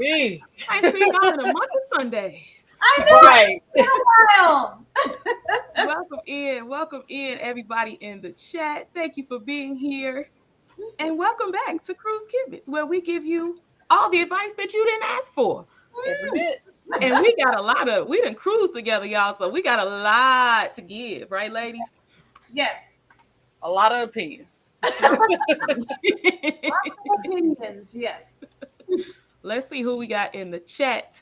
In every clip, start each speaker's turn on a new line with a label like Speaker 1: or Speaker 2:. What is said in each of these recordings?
Speaker 1: me.
Speaker 2: I ain't seen y'all in a month of Sundays.
Speaker 3: I know.
Speaker 1: Right.
Speaker 3: It's been a while.
Speaker 2: Welcome in, everybody in the chat. Thank you for being here. And welcome back to Cruise Kibitz, where we give you all the advice that you didn't ask for.
Speaker 1: Every bit.
Speaker 2: And we done cruise together, y'all, so we got a lot to give, right, ladies?
Speaker 3: Yes.
Speaker 1: A lot of opinions.
Speaker 3: Lots of opinions. Yes.
Speaker 2: Let's see who we got in the chat.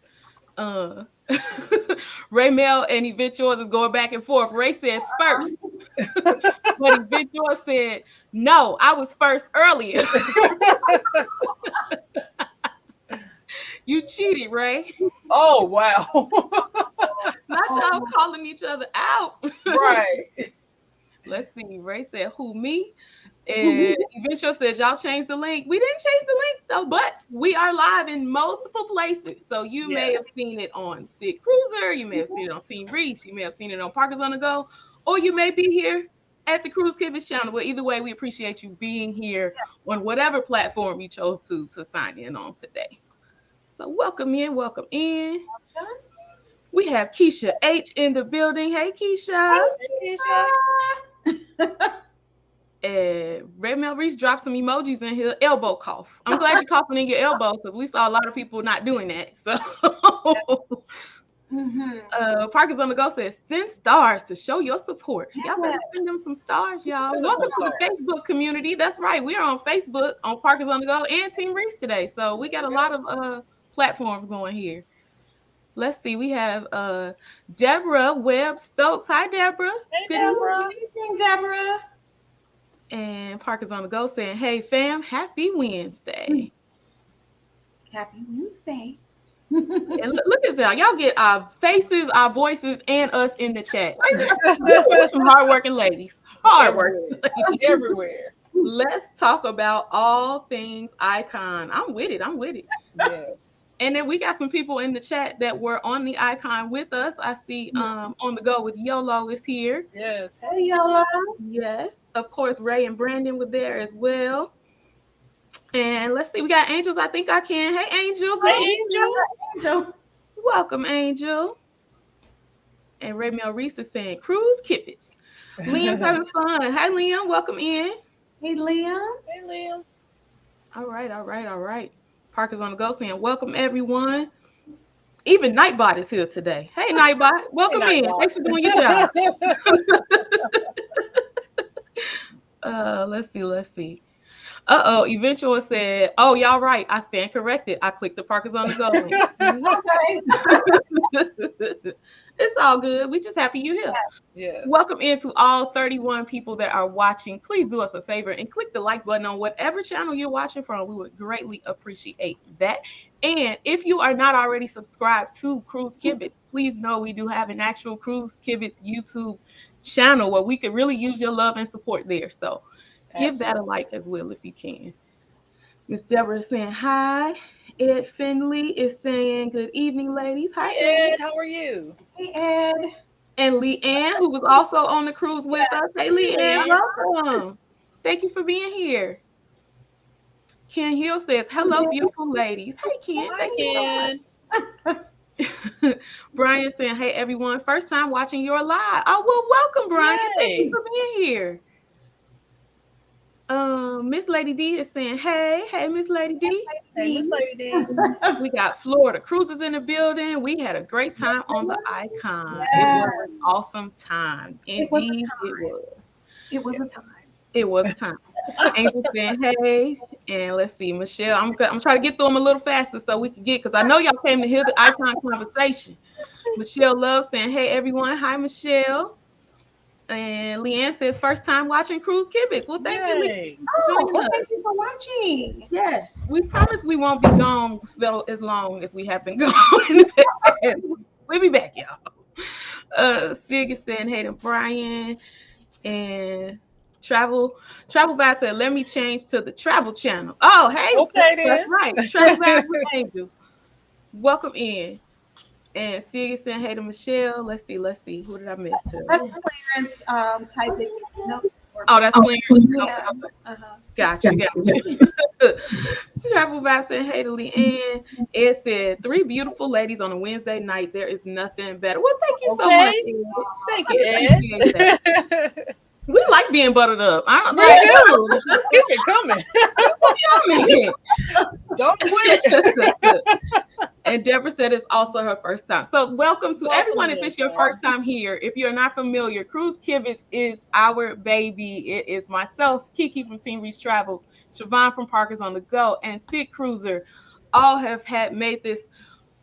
Speaker 2: Ray Mel and Event Yours is going back and forth. Ray said first, but Event Yours said, no, I was first earlier. You cheated, Ray.
Speaker 1: Oh, wow.
Speaker 2: Not y'all calling each other out.
Speaker 1: Right.
Speaker 2: Let's see. Ray said, who, me? And Eventual says, y'all changed the link. We didn't change the link, though, but we are live in multiple places. So you may have seen it on Sid Cruiser. You may have seen it on Team Reese. You may have seen it on Parkers on the Go. Or you may be here at the Cruise Kibitz channel. But either way, we appreciate you being here on whatever platform you chose to sign in on today. So welcome in, welcome in. We have Keisha H in the building. Hey, Keisha.
Speaker 1: Hey, Keisha.
Speaker 2: And Red Mel Reese dropped some emojis in here. Elbow cough. I'm glad you're coughing in your elbow because we saw a lot of people not doing that. So Parkers on the Go says, send stars to show your support. Y'all better send them some stars, y'all. Welcome to the Facebook community. That's right. We are on Facebook on Parkers on the Go and Team Reese today. So we got a lot of platforms going here. Let's see. We have Deborah Webb Stokes. Hi, Deborah.
Speaker 1: Hey,
Speaker 2: Good
Speaker 1: Deborah.
Speaker 3: Evening, Deborah.
Speaker 2: And Parker's on the Go saying, hey, fam, happy Wednesday.
Speaker 3: Happy Wednesday.
Speaker 2: And look at y'all. Y'all get our faces, our voices, and us in the chat. We're some hardworking ladies. Hardworking ladies.
Speaker 1: Everywhere.
Speaker 2: Let's talk about all things Icon. I'm with it.
Speaker 1: Yes.
Speaker 2: And then we got some people in the chat that were on the Icon with us. I see on the Go with YOLO is here.
Speaker 1: Yes.
Speaker 3: Hey, y'all.
Speaker 2: Yes. Of course, Ray and Brandon were there as well. And let's see, we got Angels. I think I can. Hey, Angel.
Speaker 1: Hey,
Speaker 3: Angel.
Speaker 2: Welcome, Angel. And Ray Mel Reese is saying, Cruise Kibitz. Liam's having fun. Hi, Liam. Welcome in.
Speaker 3: Hey, Liam.
Speaker 1: Hey, Liam.
Speaker 2: All right. Parker's on the Go saying, welcome, everyone. Even Nightbot is here today. Hey, Nightbot. Welcome in.
Speaker 1: Nightbot.
Speaker 2: Thanks for doing your job. Let's see. Eventual said, oh, y'all right. I stand corrected. I clicked the Parkers on the Go link. It's all good. We just happy you're here.
Speaker 1: Yes.
Speaker 2: Welcome into all 31 people that are watching. Please do us a favor and click the like button on whatever channel you're watching from. We would greatly appreciate that. And if you are not already subscribed to Cruise Kibitz, please know we do have an actual Cruise Kibitz YouTube channel where we could really use your love and support there. So give that a like as well if you can. Miss Deborah is saying hi. Ed Finley is saying good evening, ladies. Hi,
Speaker 1: Ed. How are you?
Speaker 3: Hey, Ed.
Speaker 2: And Leanne, who was also on the cruise with us. Hey, Leanne, welcome. Thank you for being here. Ken Hill says, hello, beautiful ladies. Hey, Ken. Thank you so much. Brian saying, hey, everyone. First time watching your live. Oh, well, welcome, Brian.
Speaker 1: Yay.
Speaker 2: Thank you for being here. Miss Lady D is saying, hey, Miss Lady D.
Speaker 1: Hey, Miss Lady D.
Speaker 2: We got Florida Cruises in the building. We had a great time on the Icon.
Speaker 3: Yes.
Speaker 2: It was an awesome time. Indeed,
Speaker 3: It was a time.
Speaker 2: It was a time. Angel saying, hey, and let's see, Michelle. I'm trying to get through them a little faster so we can get, because I know y'all came to hear the Icon conversation. Michelle Love saying, hey, everyone. Hi, Michelle. And Leanne says, first time watching Cruise Kibitz. Well, thank you, Leanne.
Speaker 3: Thank you for watching.
Speaker 2: Yes, we promise we won't be gone as long as we have been gone. We'll be back, y'all. Sig is saying, hey to Brian. And Travel Vibe said, let me change to the travel channel. Oh, hey.
Speaker 1: Okay, then.
Speaker 2: That's right. Travel Vibe with Angel. Welcome in. And Sig saying, hey to Michelle. Let's see. Who did I miss here?
Speaker 3: That's Clarence typing. No.
Speaker 2: Oh, that's Clarence.
Speaker 3: Yeah.
Speaker 2: Gotcha. Travel Vibe said, hey to Leanne. It said, 3 beautiful ladies on a Wednesday night. There is nothing better. Well, thank you so much,
Speaker 1: Okay.
Speaker 2: Ed.
Speaker 1: Thank
Speaker 2: I
Speaker 1: you,
Speaker 2: appreciate that.
Speaker 1: Ed.
Speaker 2: We like being buttered up. I don't
Speaker 1: We
Speaker 2: like
Speaker 1: do. Just keep it coming.
Speaker 2: yummy.
Speaker 1: Don't quit.
Speaker 2: And Deborah said it's also her first time. So welcome to everyone. If
Speaker 1: Welcome,
Speaker 2: it's your first time here, if you're not familiar, Cruise Kibitz is our baby. It is myself, Kiki from Team Reese Travels, Siobhan from Parkers on the Go, and Sid Cruiser. All have had made this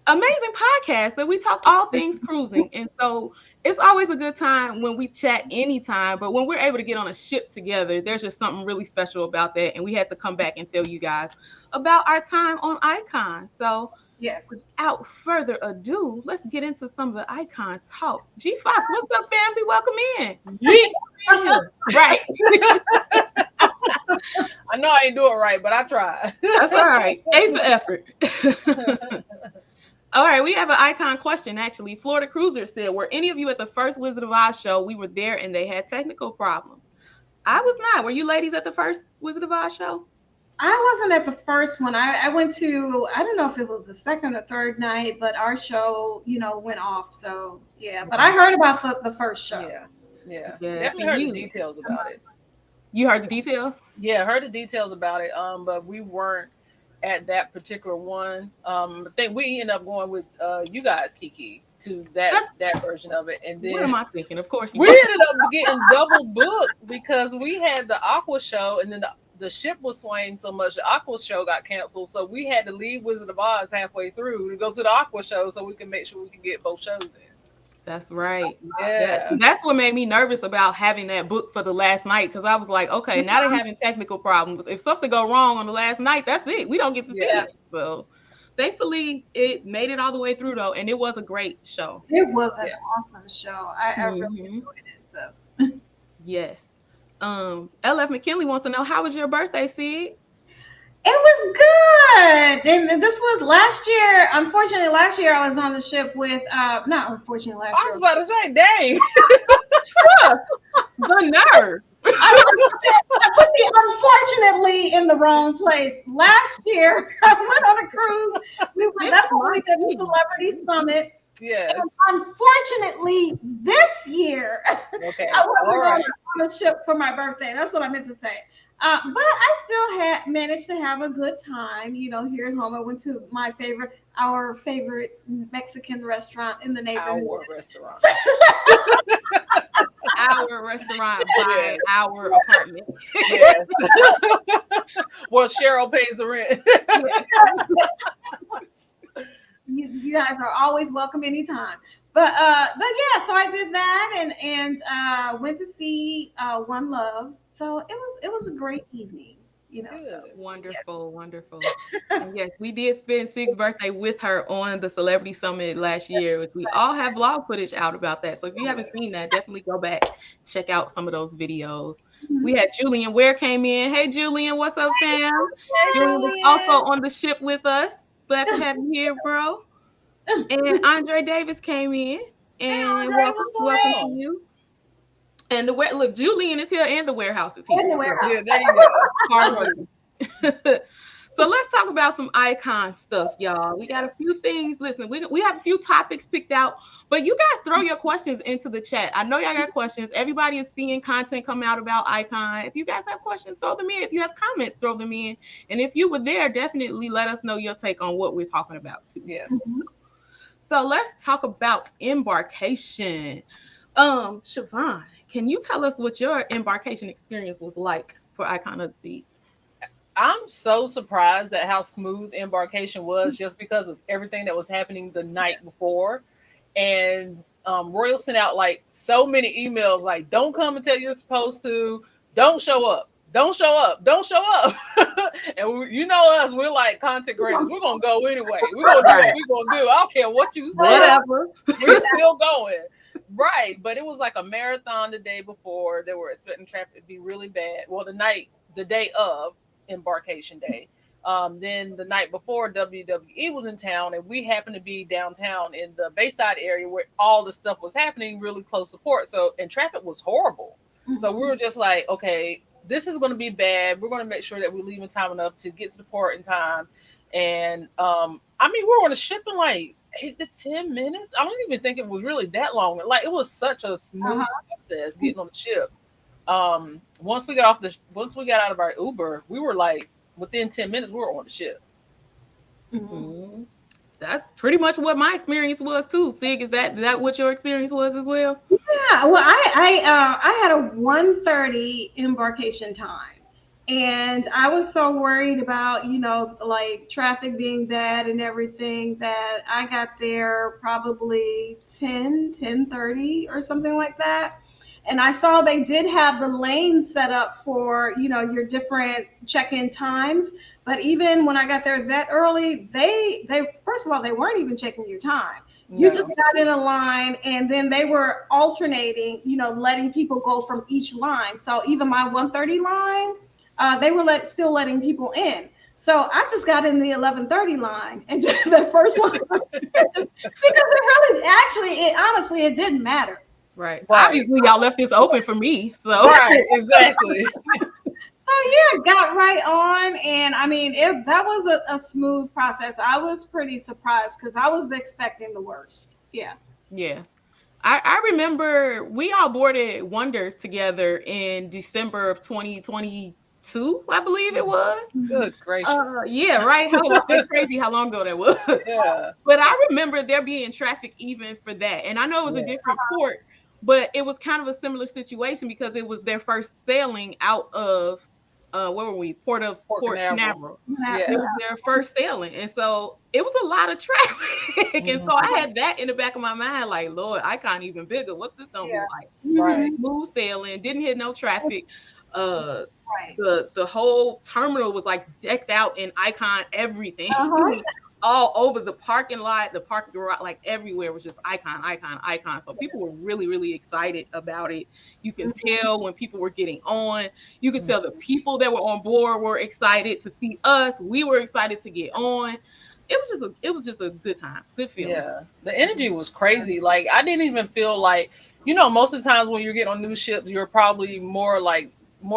Speaker 2: amazing podcast that we talk all things cruising. And so it's always a good time when we chat anytime, but when we're able to get on a ship together, there's just something really special about that. And we had to come back and tell you guys about our time on Icon. So
Speaker 3: Yes.
Speaker 2: without further ado, let's get into some of the Icon talk. G Fox, what's up, family? Welcome in.
Speaker 1: Yeet.
Speaker 2: Right.
Speaker 1: I know I ain't do it right, but I tried.
Speaker 2: That's all right. A for effort. All right, we have an Icon question, actually. Florida Cruiser said, were any of you at the first Wizard of Oz show? We were there and they had technical problems. I was not. Were you ladies at the first Wizard of Oz show?
Speaker 3: I wasn't at the first one. I went to, I don't know if it was the second or third night, but our show, went off. So, yeah. But I heard about the first show.
Speaker 1: Yeah.
Speaker 2: Yeah,
Speaker 1: Definitely
Speaker 2: see,
Speaker 1: heard
Speaker 2: you-
Speaker 1: the details about it.
Speaker 2: You heard the details?
Speaker 1: Yeah, heard the details about it. But we weren't at that particular one. I think we ended up going with you guys, Kiki, to that version of it. And
Speaker 2: What am
Speaker 1: then
Speaker 2: I thinking? Of course.
Speaker 1: we ended up getting double booked because we had the Aqua show and then the ship was swaying so much the Aqua show got canceled. So we had to leave Wizard of Oz halfway through to go to the Aqua show so we can make sure we can get both shows in.
Speaker 2: That's right.
Speaker 1: Yeah.
Speaker 2: That's what made me nervous about having that book for the last night, because I was like, okay, now they're having technical problems. If something go wrong on the last night, that's it. We don't get to see it. So thankfully, it made it all the way through, though, and it was a great show.
Speaker 3: It was an awesome show. I really enjoyed it. So
Speaker 2: Yes. LF McKinley wants to know, how was your birthday, Sid?
Speaker 3: it was good. And this was last year. Unfortunately, last year I was on the ship with not unfortunately last
Speaker 1: I
Speaker 3: year.
Speaker 1: was about to say, dang.
Speaker 2: The nerve.
Speaker 3: I put the unfortunately in the wrong place. Last year I went on a cruise. That's what we did, the Celebrity Summit.
Speaker 1: Yes.
Speaker 3: And unfortunately, this year
Speaker 1: Okay.
Speaker 3: I wasn't
Speaker 1: right.
Speaker 3: on the ship for my birthday. That's what I meant to say. But I still managed to have a good time, here at home. I went to our favorite Mexican restaurant in the neighborhood.
Speaker 1: Our restaurant.
Speaker 2: Our restaurant by our apartment.
Speaker 1: Yes. Well, Cheryl pays the rent.
Speaker 3: You guys are always welcome anytime. But yeah, so I did that and went to see One Love. So it was a great evening, So.
Speaker 2: Wonderful. And yes, we did spend Sig's birthday with her on the Celebrity Summit last year, which we all have vlog footage out about that. So if you haven't seen that, definitely go back, check out some of those videos. We had Julian Ware came in. Hey Julian, what's up, fam?
Speaker 1: Hey,
Speaker 2: Julian was also on the ship with us. Glad to have you here, bro. And Andre Davis came in, and
Speaker 1: Andre, what's going
Speaker 2: welcome
Speaker 1: on?
Speaker 2: to you. And look, Julian is here, and the warehouse is here.
Speaker 3: And the warehouse.
Speaker 1: Yeah, there you go.
Speaker 2: Hard work. So let's talk about some Icon stuff, y'all. We got a few things. Listen, we have a few topics picked out, but you guys throw your questions into the chat. I know y'all got questions. Everybody is seeing content come out about Icon. If you guys have questions, throw them in. If you have comments, throw them in. And if you were there, definitely let us know your take on what we're talking about too.
Speaker 1: Yes.
Speaker 2: So let's talk about embarkation. Siobhan, can you tell us what your embarkation experience was like for Icon of the Sea?
Speaker 1: I'm so surprised at how smooth embarkation was just because of everything that was happening the night before. And Royal sent out like so many emails like, don't come until you're supposed to, don't show up. Don't show up. Don't show up. And you know us, we're like content creators. We're going to go anyway. We're going to do what we're going to do. I don't care what you say.
Speaker 2: Whatever.
Speaker 1: We're still going. Right. But it was like a marathon the day before. They were expecting traffic to be really bad. Well, the day of embarkation day. Then the night before, WWE was in town, and we happened to be downtown in the Bayside area where all the stuff was happening, really close to port. So, and traffic was horrible. So we were just like, okay, this is going to be bad. We're going to make sure that we leave in time enough to get to the port in time. And I mean, we were on the ship in like 8 to 10 minutes. I don't even think it was really that long. Like it was such a smooth
Speaker 3: Uh-huh.
Speaker 1: process getting on the ship. Once we got out of our Uber, we were like within 10 minutes we were on the ship.
Speaker 3: Mhm.
Speaker 2: Mhm. That's pretty much what my experience was too. Sig, is that what your experience was as well?
Speaker 3: Yeah, well, I had a 1:30 embarkation time, and I was so worried about, like traffic being bad and everything, that I got there probably 10:30 or something like that. And I saw they did have the lanes set up for, your different check-in times. But even when I got there that early, they first of all, they weren't even checking your time. You just
Speaker 1: No.
Speaker 3: got in a line, and then they were alternating, letting people go from each line. So even my 1:30 line, they were still letting people in. So I just got in the 11:30 line, and just the first line, just because it really, actually, honestly, it didn't matter.
Speaker 2: Right.
Speaker 1: Right.
Speaker 2: Obviously, y'all left this open for me. So
Speaker 1: Right. Exactly.
Speaker 3: So yeah, got right on, and I mean, that was a smooth process. I was pretty surprised because I was expecting the worst. Yeah.
Speaker 2: yeah. I remember we all boarded Wonder together in December of 2022, I believe it was.
Speaker 1: Good gracious.
Speaker 2: Yeah, right. It's crazy how long ago that was.
Speaker 1: Yeah.
Speaker 2: But I remember there being traffic even for that. And I know it was a
Speaker 1: Yes.
Speaker 2: different port, but it was kind of a similar situation because it was their first sailing out of where were we?
Speaker 1: Port
Speaker 2: Port
Speaker 1: Canaveral.
Speaker 2: Canaveral. It
Speaker 1: Yeah.
Speaker 2: was their first sailing. And so it was a lot of traffic. And so I
Speaker 1: Mhm.
Speaker 2: had that in the back of my mind, like, Lord, I can't even bigger. What's this gonna be
Speaker 3: Yeah.
Speaker 2: like?
Speaker 1: Right.
Speaker 3: Mhm.
Speaker 2: Smooth sailing, didn't hit no traffic. Uh
Speaker 3: Right.
Speaker 2: the whole terminal was like decked out in icon everything.
Speaker 3: Uh-huh.
Speaker 2: All over the parking lot, the parking garage, like everywhere was just icon, icon, icon. So people were really, really excited about it. You can tell when people were getting on. You could tell the people that were on board were excited to see us. We were excited to get on. It was just a good time, good feeling.
Speaker 1: Yeah, the energy was crazy. Like I didn't even feel like, most of the times when you're getting on new ships, you're probably more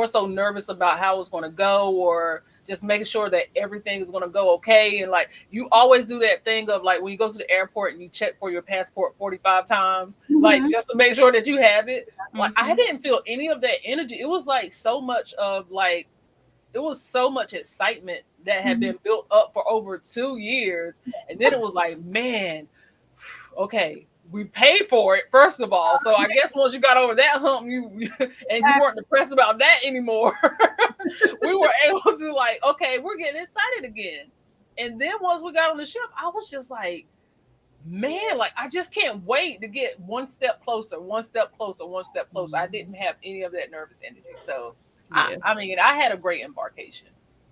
Speaker 1: so nervous about how it's going to go, or just making sure that everything is going to go okay. And like you always do that thing of like when you go to the airport and you check for your passport 45 times, like
Speaker 3: Mhm.
Speaker 1: just to make sure that you have it. Like I
Speaker 2: Mhm.
Speaker 1: didn't feel any of that energy. It was like so much of like it was so much excitement that had
Speaker 3: Mhm.
Speaker 1: been built up for over 2 years. And then it was like, man, okay, we paid for it, first of all. So I guess once you got over that hump, you and you weren't depressed about that anymore, we were able to like, okay, we're getting excited again. And then once we got on the ship, I was just like, man, like I just can't wait to get one step closer, one step closer, one step closer. I didn't have any of that nervous energy. So
Speaker 2: Yeah.
Speaker 1: I mean, I had a great embarkation.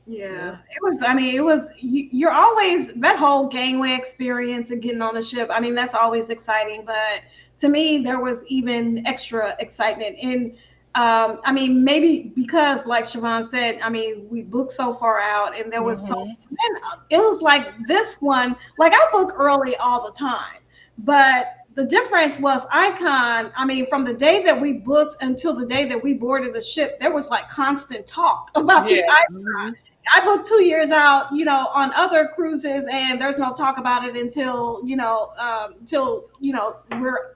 Speaker 2: Yeah.
Speaker 3: Yeah, it was. I mean, it was. You're always that whole gangway experience and getting on the ship. I mean, that's always exciting. But to me, there was even extra excitement in. I mean, maybe because, like Siobhan said, I mean, we booked so far out, and there was so.
Speaker 1: Hmm.
Speaker 3: And it was like this one. Like I book early all the time, but the difference was Icon. I mean, from the day that we booked until the day that we boarded the ship, there was like constant talk about the
Speaker 1: Yes.
Speaker 2: Mhm.
Speaker 3: I booked 2 years out, on other cruises, and there's no talk about it until, we're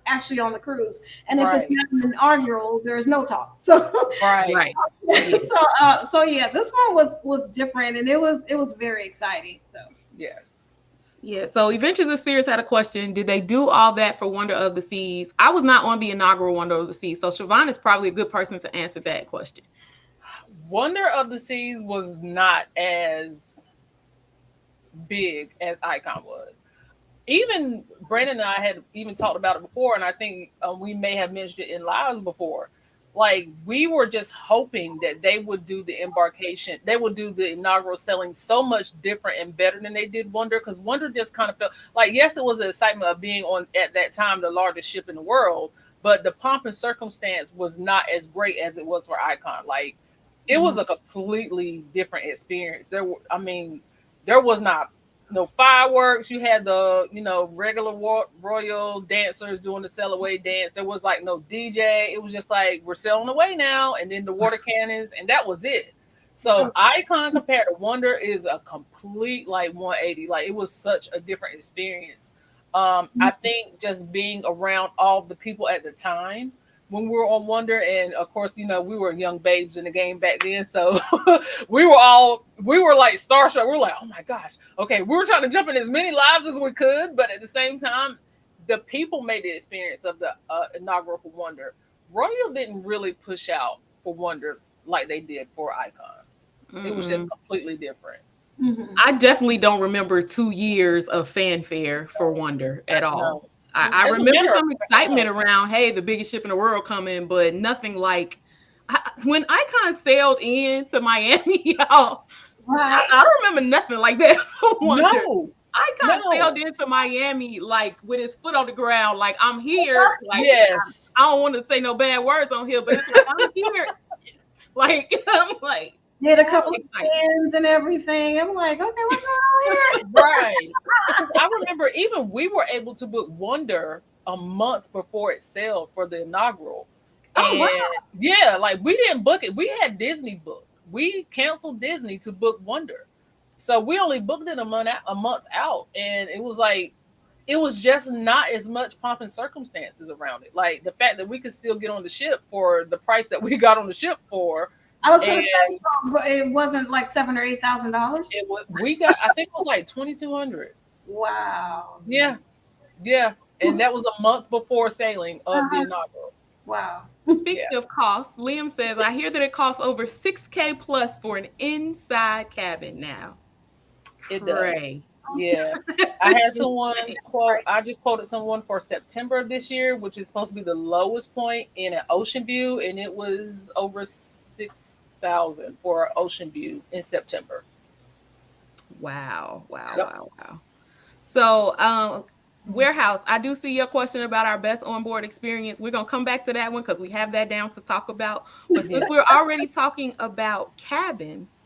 Speaker 3: actually on the cruise. And if it's
Speaker 1: Right.
Speaker 3: not an inaugural, there's no talk. So,
Speaker 1: Right.
Speaker 2: Right. Yeah.
Speaker 3: so yeah, this one was different, and it was very exciting. So,
Speaker 1: Yes.
Speaker 2: Yeah. So Adventures of Spirits had a question. Did they do all that for Wonder of the Seas? I was not on the inaugural Wonder of the Seas. So Siobhan is probably a good person to answer that question.
Speaker 1: Wonder of the Seas was not as big as Icon was. Even Brandon and I had even talked about it before, and I think we may have mentioned it in lives before. Like we were just hoping that they would do the embarkation, they would do the inaugural selling so much different and better than they did Wonder, because Wonder just kind of felt like yes, it was the excitement of being on at that time the largest ship in the world, but the pomp and circumstance was not as great as it was for Icon. Like it was
Speaker 2: Mhm.
Speaker 1: a completely different experience. I mean, there was not. no fireworks. You had the regular royal dancers doing the sail away dance. There was like no DJ. It was just like we're sailing away now, and then the water cannons, and that was it. So Icon compared to Wonder is a complete like 180. Like it was such a different experience. I think just being around all the people at the time when we were on Wonder, and of course, we were young babes in the game back then, so we were like starstruck. We were like, oh my gosh, okay, we were trying to jump in as many lives as we could, but at the same time, the people made the experience of the inaugural for Wonder. Royal didn't really push out for Wonder like they did for Icon. It was just completely different.
Speaker 2: I definitely don't remember 2 years of fanfare for Wonder at all.
Speaker 1: No.
Speaker 2: I remember some excitement around, hey, the biggest ship in the world coming, but nothing like when Icon sailed into Miami, y'all.
Speaker 3: Right.
Speaker 2: I don't remember nothing like that for Wonder.
Speaker 1: No.
Speaker 2: Icon sailed into Miami like with his foot on the ground, like I'm here. Like
Speaker 1: Yes.
Speaker 2: I don't want to say no bad words on here, but it's like I'm here. Like I'm like
Speaker 3: did a couple of bands and everything. I'm like, okay, what's going on here?
Speaker 1: Right. I remember even we were able to book Wonder a month before it sailed for the inaugural. And
Speaker 3: wow.
Speaker 1: yeah, like we didn't book it. We had Disney booked. We canceled Disney to book Wonder. So we only booked it a month out. And it was like, it was just not as much pomp and circumstances around it. Like the fact that we could still get on the ship for the price that we got on the ship for.
Speaker 3: I was going to say, it wasn't like $7,000 or $8,000.
Speaker 1: It was. We got. I think it was like 2,200.
Speaker 3: Wow.
Speaker 1: Yeah, and that was a month before sailing of the inaugural.
Speaker 3: Wow.
Speaker 2: Speaking of costs, Liam says, I hear that it costs over $6,000 plus for an inside cabin now.
Speaker 1: It does. Yeah. I had someone quote. I just quoted someone for September of this year, which is supposed to be the lowest point in an ocean view, and it was over 6,000 for Ocean View in September.
Speaker 2: Wow. So, Warehouse, I do see your question about our best onboard experience. We're going to come back to that one because we have that down to talk about. But since we're already talking about cabins,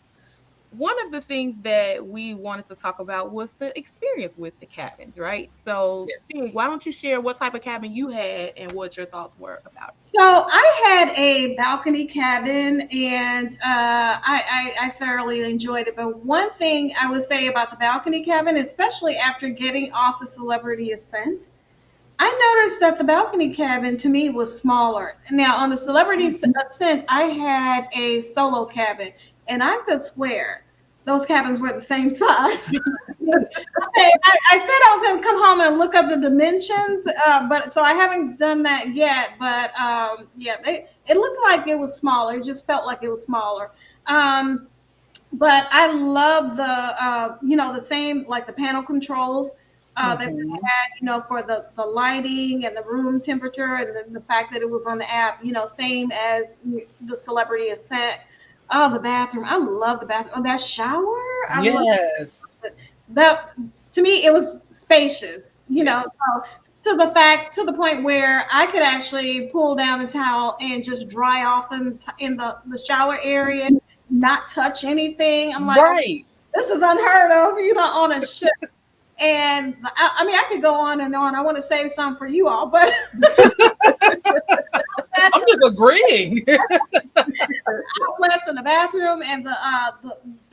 Speaker 2: one of the things that we wanted to talk about was the experience with the cabins, right? So, Steve, why don't you share what type of cabin you had and what your thoughts were about it?
Speaker 3: So I had a balcony cabin, and I thoroughly enjoyed it. But one thing I would say about the balcony cabin, especially after getting off the Celebrity Ascent, I noticed that the balcony cabin to me was smaller. Now on the Celebrity Ascent, I had a solo cabin, and I could swear those cabins were the same size. I said I was going to come home and look up the dimensions, but so I haven't done that yet. But it looked like it was smaller. It just felt like it was smaller. But I love the the same, like the panel controls that we had, for the lighting and the room temperature, and the fact that it was on the app, same as the Celebrity Ascent. Oh, the bathroom. I love the bathroom. Oh, that shower.
Speaker 1: Yes.
Speaker 3: That, to me, it was spacious, so to the point where I could actually pull down a towel and just dry off in the shower area, not touch anything. I'm like,
Speaker 1: right.
Speaker 3: This is unheard of, on a ship. And I mean, I could go on and on. I want to save some for you all, but
Speaker 1: I'm just agreeing.
Speaker 3: Outlets in the bathroom and the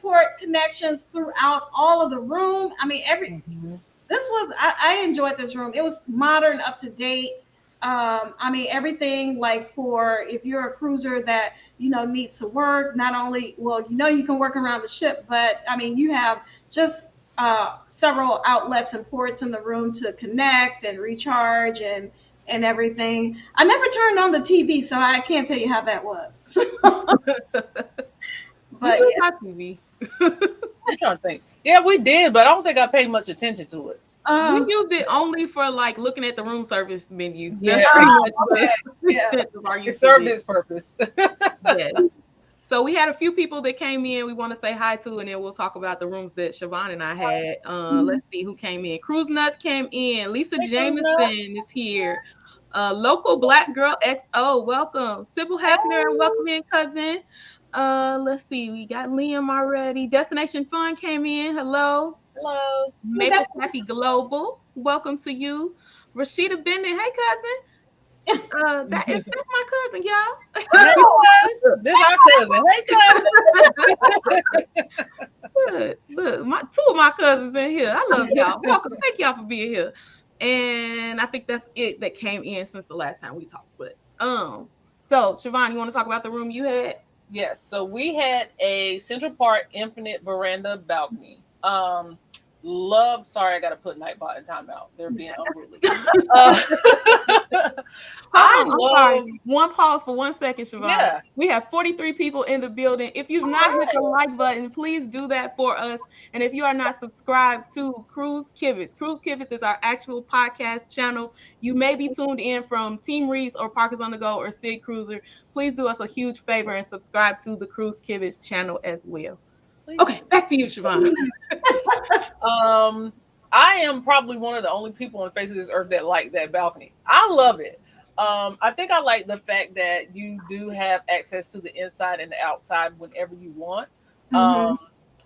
Speaker 3: port connections throughout all of the room. I mean, I enjoyed this room. It was modern, up to date. I mean, everything, like, for if you're a cruiser that needs to work. Not only, you can work around the ship, but I mean, you have just several outlets and ports in the room to connect and recharge and everything. I never turned on the TV, so I can't tell you how that was. But
Speaker 2: TV.
Speaker 1: I'm trying to think. Yeah, we did, but I don't think I paid much attention to it.
Speaker 2: We used it only for like looking at the room service menu.
Speaker 1: Yeah.
Speaker 2: That's pretty much the extent of our use.
Speaker 1: It served its purpose.
Speaker 2: Yes. So we had a few people that came in we want to say hi to, and then we'll talk about the rooms that Siobhan and I had. Let's see who came in. Cruise Nuts came in. Lisa Jameson is here. Local Black Girl XO, welcome. Sybil Hefner, welcome in, cousin. Let's see, we got Liam already. Destination Fun came in. Hello.
Speaker 1: Hello.
Speaker 2: Maple Taffy Global, welcome to you. Rashida Bennett, hey cousin. That's my cousin, y'all.
Speaker 1: Hey, cuz. This our cousin. Hey, cousin.
Speaker 2: Look, my two of my cousins in here. I love y'all. Welcome. Thank y'all for being here. And I think that's it that came in since the last time we talked. But so Siobhan, you want to talk about the room you had?
Speaker 1: Yes. So we had a Central Park infinite veranda balcony. Love. Sorry, I got to put Nightbot in timeout. They're being unruly. I
Speaker 2: I'm
Speaker 1: love.
Speaker 2: sorry. One pause for 1 second, Siobhan.
Speaker 1: Yeah.
Speaker 2: We have 43 people in the building. If you've not hit the like button, please do that for us. And if you are not subscribed to Cruise Kibitz is our actual podcast channel. You may be tuned in from Team Reese or Parkers on the Go or Sid Cruiser. Please do us a huge favor and subscribe to the Cruise Kibitz channel as well. Please. Okay, back to you, Siobhan.
Speaker 1: I am probably one of the only people on the face of this earth that like that balcony. I love it. I think I like the fact that you do have access to the inside and the outside whenever you want.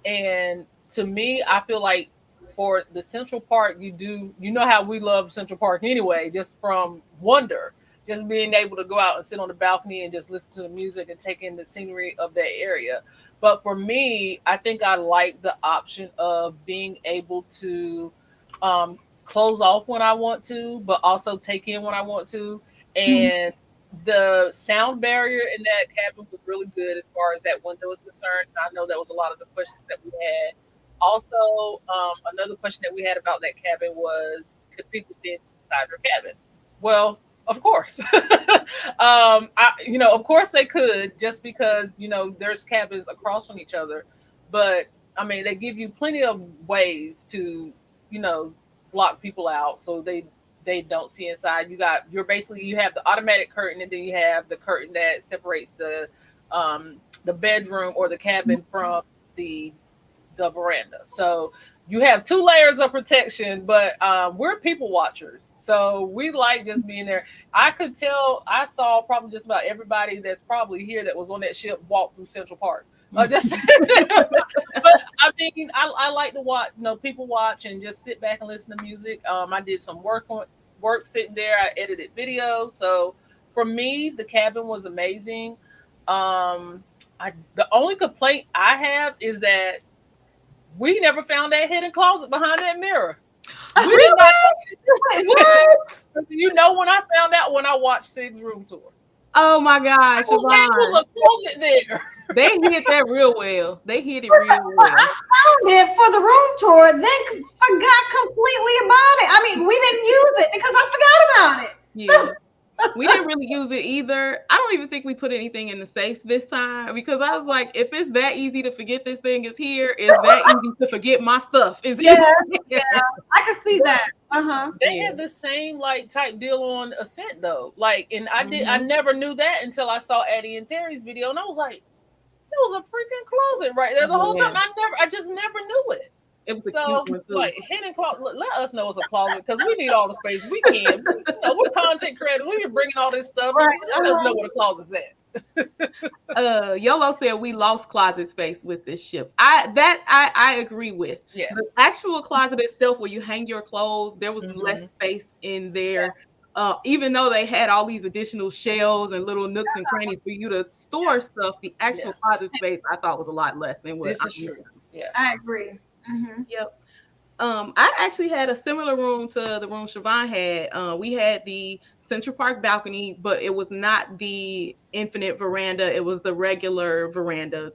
Speaker 1: And to me, I feel like for the Central Park, you know how we love Central Park anyway, just from wonder, just being able to go out and sit on the balcony and just listen to the music and take in the scenery of that area. But for me, I think I like the option of being able to close off when I want to, but also take in when I want to. And the sound barrier in that cabin was really good as far as that window is concerned. I know that was a lot of the questions that we had. Also, another question that we had about that cabin was, could people see inside their cabin? Well, of course. Of course they could, just because, there's cabins across from each other. But, I mean, they give you plenty of ways to, block people out so they don't see inside. You have the automatic curtain, and then you have the curtain that separates the bedroom or the cabin from the veranda. So you have 2 layers of protection, but we're people watchers. So we like just being there. I saw probably just about everybody that's probably here that was on that ship walk through Central Park. But I mean, I like to watch, people watch and just sit back and listen to music. I did some work sitting there. I edited videos. So for me, the cabin was amazing. The only complaint I have is that we never found that hidden closet behind that mirror. We did not. What? When I found out when I watched Sig's room tour.
Speaker 2: Oh my gosh,
Speaker 1: there was a closet there.
Speaker 2: They hit that real well. They hit it real well.
Speaker 3: I found it for the room tour, then forgot completely about it. I mean, we didn't use it because I forgot about it.
Speaker 2: Yeah. We didn't really use it either. I don't even think we put anything in the safe this time, because I was like, if it's that easy to forget this thing is here, it's that easy to forget my stuff is here.
Speaker 3: Yeah, I can see that.
Speaker 1: They had the same type deal on Ascent though. And I never knew that until I saw Addie and Terry's video, and I was like, there was a freaking closet right there the whole time. I just never knew it.
Speaker 2: It was
Speaker 1: so hidden closet. Let us know it's a closet, because we need all the space we can. We're content creators. We're bringing all this stuff. Right. Let us know where the closet's at.
Speaker 2: Yolo said we lost closet space with this ship. I agree with.
Speaker 1: Yes.
Speaker 2: The actual closet itself, where you hang your clothes, there was less space in there. Yeah. Even though they had all these additional shelves and little nooks and crannies for you to store stuff, the actual closet space I thought was a lot less than what
Speaker 1: I'm used to.
Speaker 3: Yeah, I agree.
Speaker 2: Yep. I actually had a similar room to the room Siobhan had. We had the Central Park balcony, but it was not the infinite veranda. It was the regular veranda,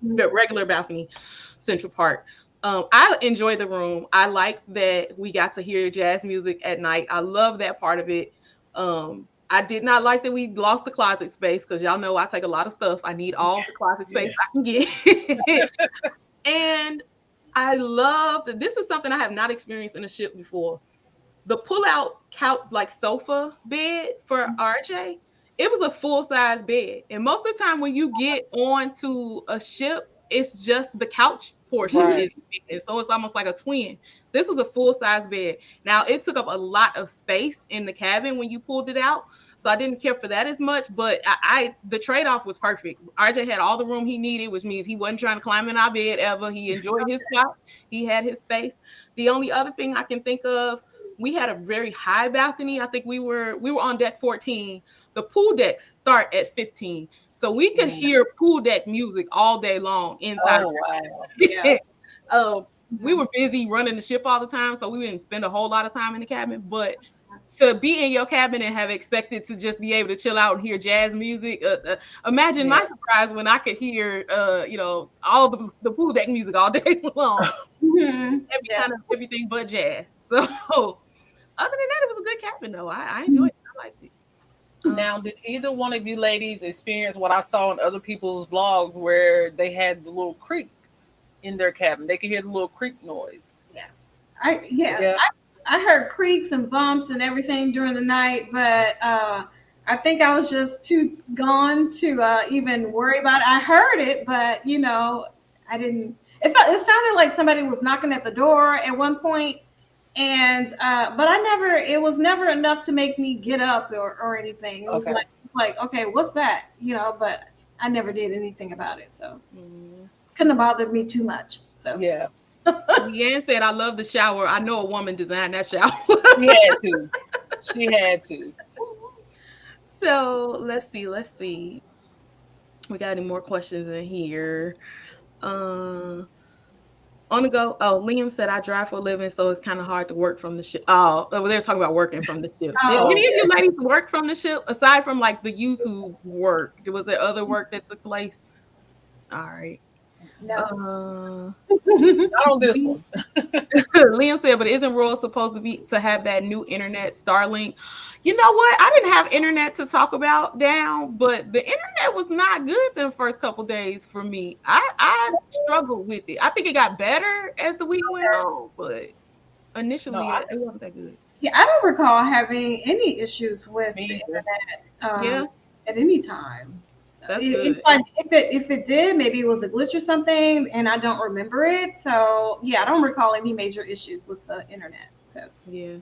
Speaker 2: regular balcony, Central Park. I enjoyed the room. I like that we got to hear jazz music at night. I love that part of it. I did not like that we lost the closet space, because y'all know I take a lot of stuff. I need all the closet space I can get. And I love that this is something I have not experienced in a ship before. The pull-out couch, sofa bed for RJ, it was a full-size bed. And most of the time when you get onto a ship, it's just the couch portion. Right. So it's almost like a twin. This was a full-size bed. Now, it took up a lot of space in the cabin when you pulled it out. So I didn't care for that as much, but the trade-off was perfect. RJ had all the room he needed, which means he wasn't trying to climb in our bed ever. He enjoyed his spot. He had his space. The only other thing I can think of, we had a very high balcony. I think we were on deck 14. The pool decks start at 15. So we could hear pool deck music all day long inside.
Speaker 1: Oh wow.
Speaker 2: Yeah. We were busy running the ship all the time, so we didn't spend a whole lot of time in the cabin. But to be in your cabin and have expected to just be able to chill out and hear jazz music, imagine my surprise when I could hear, all the pool deck music all day long. Every kind of everything but jazz. So other than that, it was a good cabin though. I enjoyed it. I liked it.
Speaker 1: Now, did either one of you ladies experience what I saw in other people's blogs where they had the little creaks in their cabin? They could hear the little creak noise.
Speaker 3: I heard creaks and bumps and everything during the night, but I think I was just too gone to even worry about it. I heard it, but I didn't. It sounded like somebody was knocking at the door at one point, and but it was never enough to make me get up or anything. It was like okay, what's that? But I never did anything about it, so couldn't have bothered me too much. So
Speaker 1: yeah.
Speaker 2: Leanne said, "I love the shower. I know a woman designed that shower."
Speaker 1: She had to.
Speaker 2: So let's see. We got any more questions in here? On the go. Oh, Liam said, "I drive for a living, so it's kind of hard to work from the ship." Oh, they're talking about working from the ship. Did any of you ladies work from the ship aside from like the YouTube work? Was there other work that took place? All right.
Speaker 3: No.
Speaker 1: Not on this one.
Speaker 2: Liam said, "But isn't Royal supposed to have that new internet, Starlink?" You know what? I didn't have internet to talk about down, but the internet was not good the first couple days for me. I struggled with it. I think it got better as the week went on, but initially it wasn't that good.
Speaker 3: Yeah, I don't recall having any issues with the internet at any time.
Speaker 2: That's good.
Speaker 3: If it did, maybe it was a glitch or something, and I don't remember it. So yeah, I don't recall any major issues with the internet. So
Speaker 2: yeah.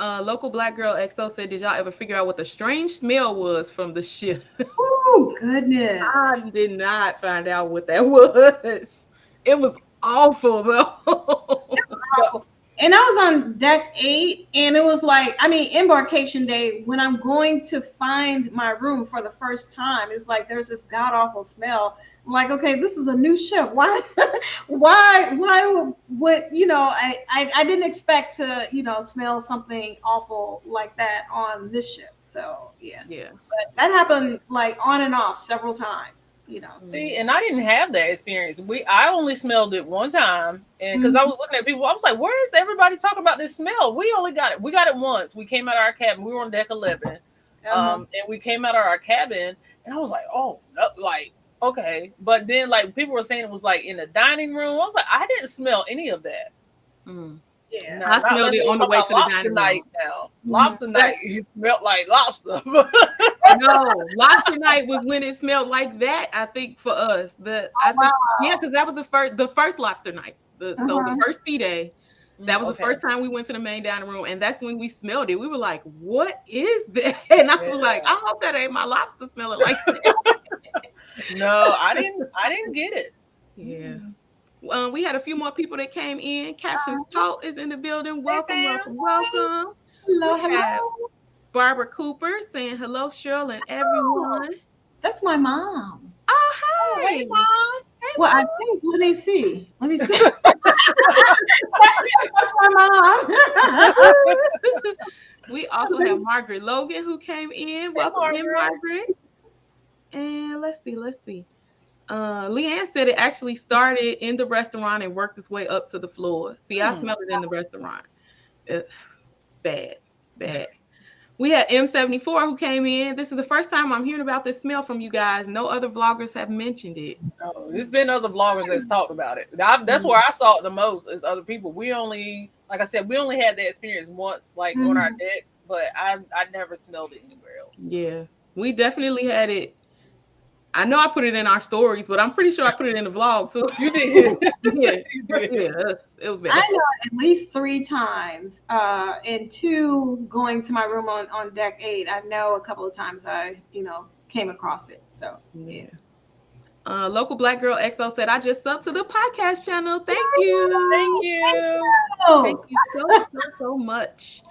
Speaker 2: Local Black Girl XO said, "Did y'all ever figure out what the strange smell was from the ship?"
Speaker 3: Oh goodness!
Speaker 2: I did not find out what that was. It was awful though.
Speaker 3: It was awful. And I was on deck 8, and it was like, embarkation day, when I'm going to find my room for the first time, it's like there's this god awful smell. I'm like, okay, this is a new ship. Why would I didn't expect to, smell something awful like that on this ship. So yeah. But that happened like on and off several times.
Speaker 1: See, and I didn't have that experience. I only smelled it one time, and because I was looking at people, I was like, "Where is everybody talking about this smell?" We only got it. We got it once. We came out of our cabin. We were on deck 11, and we came out of our cabin, and I was like, "Oh, no, like okay." But then, like people were saying, it was like in the dining room. I was like, I didn't smell any of that.
Speaker 3: Yeah,
Speaker 2: no, I smelled it on the way to the dining room.
Speaker 1: Now, lobster night, it smelled like lobster.
Speaker 2: No, lobster night was when it smelled like that. I think for us, because that was the first lobster night. So the first sea day, that was the first time we went to the main dining room, and that's when we smelled it. We were like, "What is that?" And I was like, "I hope that ain't my lobster smelling like that."
Speaker 1: No, I didn't get it.
Speaker 2: Yeah. We had a few more people that came in. Captions Paul is in the building. Welcome.
Speaker 3: Hello.
Speaker 2: Barbara Cooper saying hello, Cheryl and everyone.
Speaker 3: That's my mom.
Speaker 2: Oh, hi.
Speaker 1: Hey, Mom.
Speaker 3: Well, I think, let me see. That's my mom.
Speaker 2: We also have Margaret Logan who came in. Welcome in, Margaret. And let's see. Leanne said it actually started in the restaurant and worked its way up to the floor. See, I smelled it in the restaurant. Bad. We had M74 who came in. This is the first time I'm hearing about this smell from you guys. No other vloggers have mentioned it.
Speaker 1: No, there's been other vloggers that's talked about it. That's where I saw it the most is other people. We only had that experience once, like on our deck, but I never smelled it anywhere else.
Speaker 2: Yeah, we definitely had it I know I put it in our stories, but I'm pretty sure I put it in the vlog too.
Speaker 1: You did.
Speaker 2: Yeah,
Speaker 1: You did.
Speaker 2: it was bad.
Speaker 3: I know at least 3 times, and 2 going to my room on deck 8. I know a couple of times I, came across it. So yeah.
Speaker 2: Yeah. Local Black Girl XO said, I just subbed to the podcast channel. Thank you.
Speaker 1: Thank you.
Speaker 2: Thank you so much.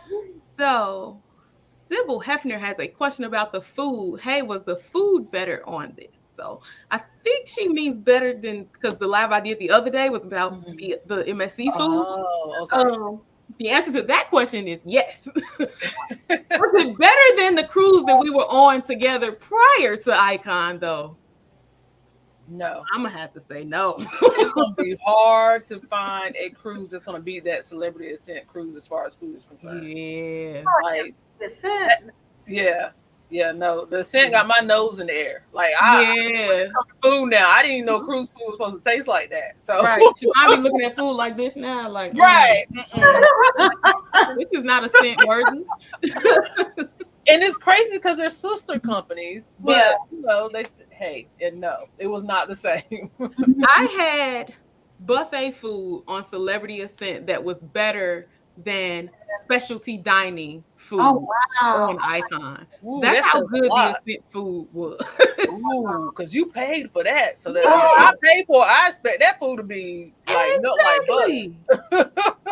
Speaker 2: So, Sybil Hefner has a question about the food. Hey, was the food better on this? So, I think she means better than, because the live I did the other day was about the MSC food.
Speaker 1: Oh, okay.
Speaker 2: The answer to that question is yes. Was it better than the cruise that we were on together prior to Icon, though?
Speaker 1: No.
Speaker 2: I'm gonna have to say no.
Speaker 1: It's gonna be hard to find a cruise that's gonna beat that Celebrity Ascent cruise as far as food is concerned.
Speaker 2: Yeah.
Speaker 1: Like
Speaker 3: Ascent.
Speaker 1: yeah, no. The Ascent got my nose in the air. Like food now. I didn't even know cruise food was supposed to taste like that. So
Speaker 2: right, should I be looking at food like this now? Like
Speaker 1: right.
Speaker 2: This is not Ascent worthy.
Speaker 1: And it's crazy because they're sister companies, but
Speaker 3: Yeah.
Speaker 1: no, it was not the same.
Speaker 2: I had buffet food on Celebrity Ascent that was better than specialty dining food
Speaker 3: wow.
Speaker 2: on Icon.
Speaker 1: Ooh,
Speaker 2: That's
Speaker 1: that
Speaker 2: how
Speaker 1: says a
Speaker 2: good the
Speaker 1: lot.
Speaker 2: Ascent food was.
Speaker 1: Ooh, because you paid for that. So that I paid for it, I expect that food to be like milk like butter.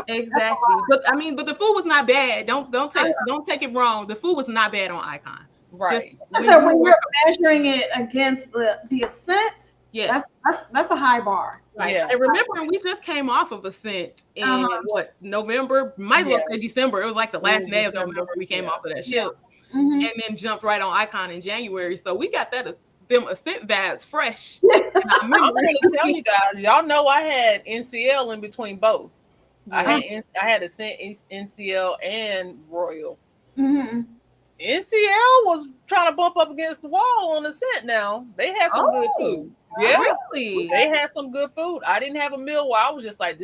Speaker 2: Exactly. But the food was not bad. Don't take it wrong. The food was not bad on Icon.
Speaker 1: Right.
Speaker 3: So when you're measuring it against the Ascent,
Speaker 2: yeah,
Speaker 3: that's a high bar.
Speaker 2: Right.
Speaker 1: Yeah.
Speaker 2: And remember, we just came off of Ascent in November? Might as well say December. It was like the last day of November we came off of that ship.
Speaker 3: Mm-hmm.
Speaker 2: And then jumped right on Icon in January. So we got them Ascent vibes fresh.
Speaker 1: I'm gonna tell you guys, y'all know I had NCL in between both. I had Ascent, NCL, and Royal.
Speaker 3: Mm-hmm.
Speaker 1: NCL was trying to bump up against the wall on Ascent. Now they had some good food. Yeah,
Speaker 2: really?
Speaker 1: They had some good food. I didn't have a meal where I was just like,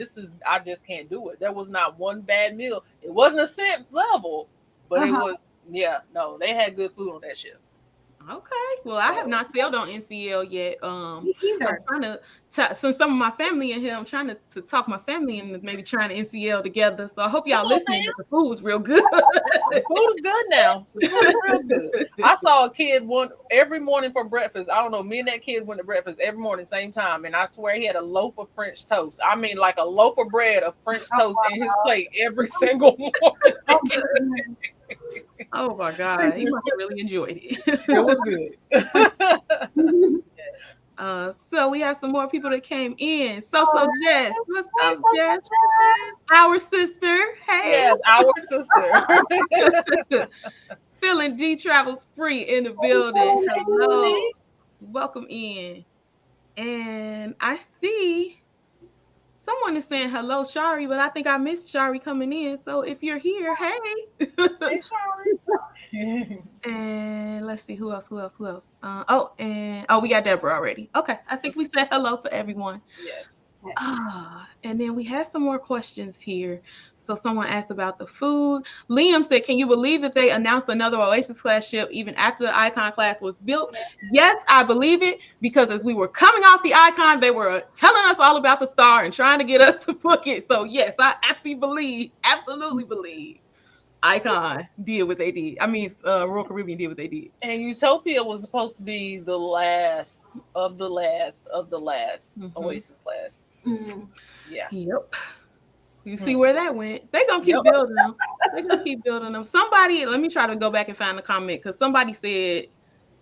Speaker 1: I just can't do it. There was not one bad meal. It wasn't Ascent level, but it was. Yeah, no, they had good food on that ship.
Speaker 2: Okay. Well, I have not sailed on NCL yet.
Speaker 3: Me either.
Speaker 2: I'm trying to since some of my family in here, I'm trying to talk my family and maybe trying to NCL together. So I hope y'all listening. The food was real good.
Speaker 1: The food is good now. The food is real good. I saw a kid every morning for breakfast. I don't know. Me and that kid went to breakfast every morning, same time, and I swear he had a loaf of French toast. I mean, like a loaf of bread of French toast in his plate every single morning.
Speaker 2: Oh my God, he must have really enjoyed it.
Speaker 1: It was good.
Speaker 2: So we have some more people that came in. So Jess, what's up, Jess? Our sister. Hey.
Speaker 1: Yes, our sister.
Speaker 2: Feeling D travels free in the building. Hello. Welcome in. And I see someone is saying hello, Shari, but I think I missed Shari coming in. So if you're here, hey.
Speaker 1: Hey, Shari.
Speaker 2: And let's see who else. We got Deborah already. Okay, I think we said hello to everyone.
Speaker 1: Yes.
Speaker 2: And then we had some more questions here. So someone asked about the food. Liam said, can you believe that they announced another Oasis class ship even after the Icon class was built? Yes, I believe it, because as we were coming off the Icon, they were telling us all about the Star and trying to get us to book it. So yes, I absolutely believe Icon did what they did. I mean, Royal Caribbean did what they did.
Speaker 1: And Utopia was supposed to be the last of the last of the last Oasis class.
Speaker 3: Mm-hmm.
Speaker 1: Yeah.
Speaker 2: Yep. You see where that went. They're going to keep building them. They're going to keep building them. Somebody, let me try to go back and find the comment, because somebody said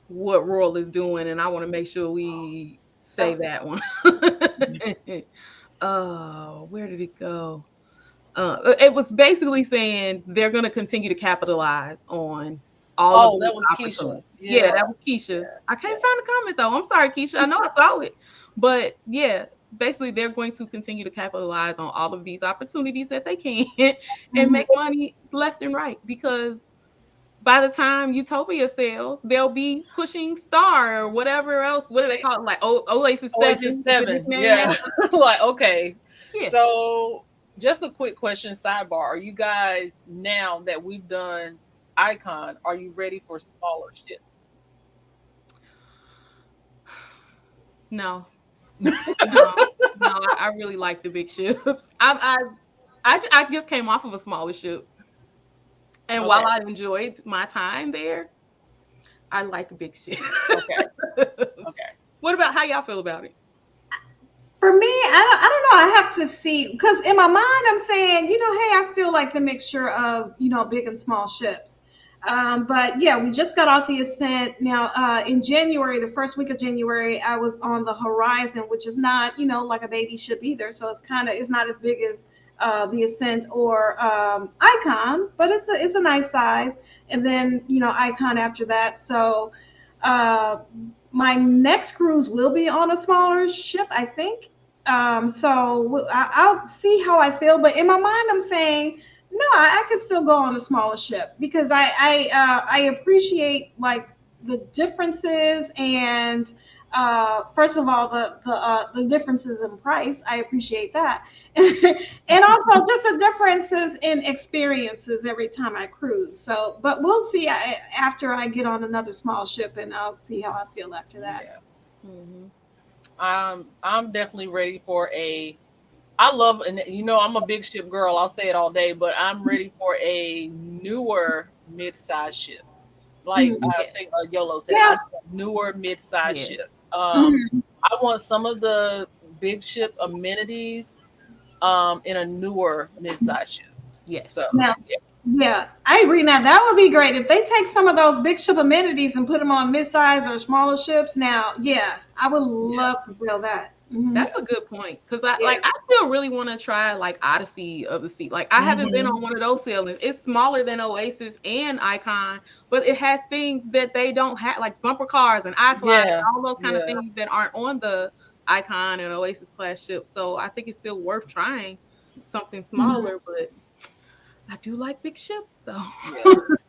Speaker 2: what Royal is doing, and I want to make sure we say that one. Where did it go? It was basically saying they're going to continue to capitalize on all of
Speaker 1: that was Keisha.
Speaker 2: Yeah, that was Keisha. I can't find the comment, though. I'm sorry, Keisha. I know I saw it. But, yeah. Basically, they're going to continue to capitalize on all of these opportunities that they can and make money left and right, because by the time Utopia sells, they'll be pushing Star or whatever else. What do they call it? Like Oasis 7.
Speaker 1: Yeah. Like, okay.
Speaker 2: Yeah.
Speaker 1: So just a quick question, sidebar. Are you guys, now that we've done Icon, are you ready for smaller ships?
Speaker 2: No, I really like the big ships. I just came off of a smaller ship, and while
Speaker 1: Okay.
Speaker 2: I enjoyed my time there, I like big ships.
Speaker 1: Okay. Okay.
Speaker 2: What about how y'all feel about it?
Speaker 3: For me, I don't know. I have to see because in my mind, I'm saying, hey, I still like the mixture of, big and small ships. But yeah, we just got off the Ascent. Now, in January, the first week of January, I was on the Horizon, which is not, like a baby ship either. So it's not as big as the Ascent or Icon, but it's a nice size. And then, Icon after that. So uh, my next cruise will be on a smaller ship, I think. So I'll see how I feel, but in my mind, I'm saying no. I could still go on a smaller ship because I appreciate like the differences and first of all the differences in price. I appreciate that, and also just the differences in experiences every time I cruise. So, but we'll see after I get on another small ship, and I'll see how I feel after that.
Speaker 1: Yeah.
Speaker 2: Hmm.
Speaker 1: I'm definitely ready for a. I love, and I'm a big ship girl. I'll say it all day, but I'm ready for a newer mid-size ship. Like
Speaker 3: Mhm.
Speaker 1: I think
Speaker 2: Yes.
Speaker 1: Yolo said, I
Speaker 3: Yeah.
Speaker 1: need a newer mid-size
Speaker 2: Yes.
Speaker 1: ship.
Speaker 3: Mhm.
Speaker 1: I want some of the big ship amenities in a newer mid-size ship. So
Speaker 2: Yes.
Speaker 3: Now,
Speaker 1: yeah,
Speaker 3: yeah, I agree. Now that would be great if they take some of those big ship amenities and put them on mid-size or smaller ships. Now, yeah, I would
Speaker 1: yeah,
Speaker 3: love to feel that. Hmm.
Speaker 2: That's a good point because I
Speaker 3: Yeah.
Speaker 2: like I still really want to try like Odyssey of the Sea. Like I haven't been
Speaker 1: hmm
Speaker 2: on one of those sailings. It's smaller than Oasis and Icon, but it has things that they don't have, like bumper cars and iFly and
Speaker 1: yeah,
Speaker 2: all those kind of
Speaker 1: yeah.
Speaker 2: things that aren't on the Icon and Oasis class ships. So I think it's still worth trying something
Speaker 3: Mhm.
Speaker 2: smaller, but I do like big ships though.
Speaker 1: Yes.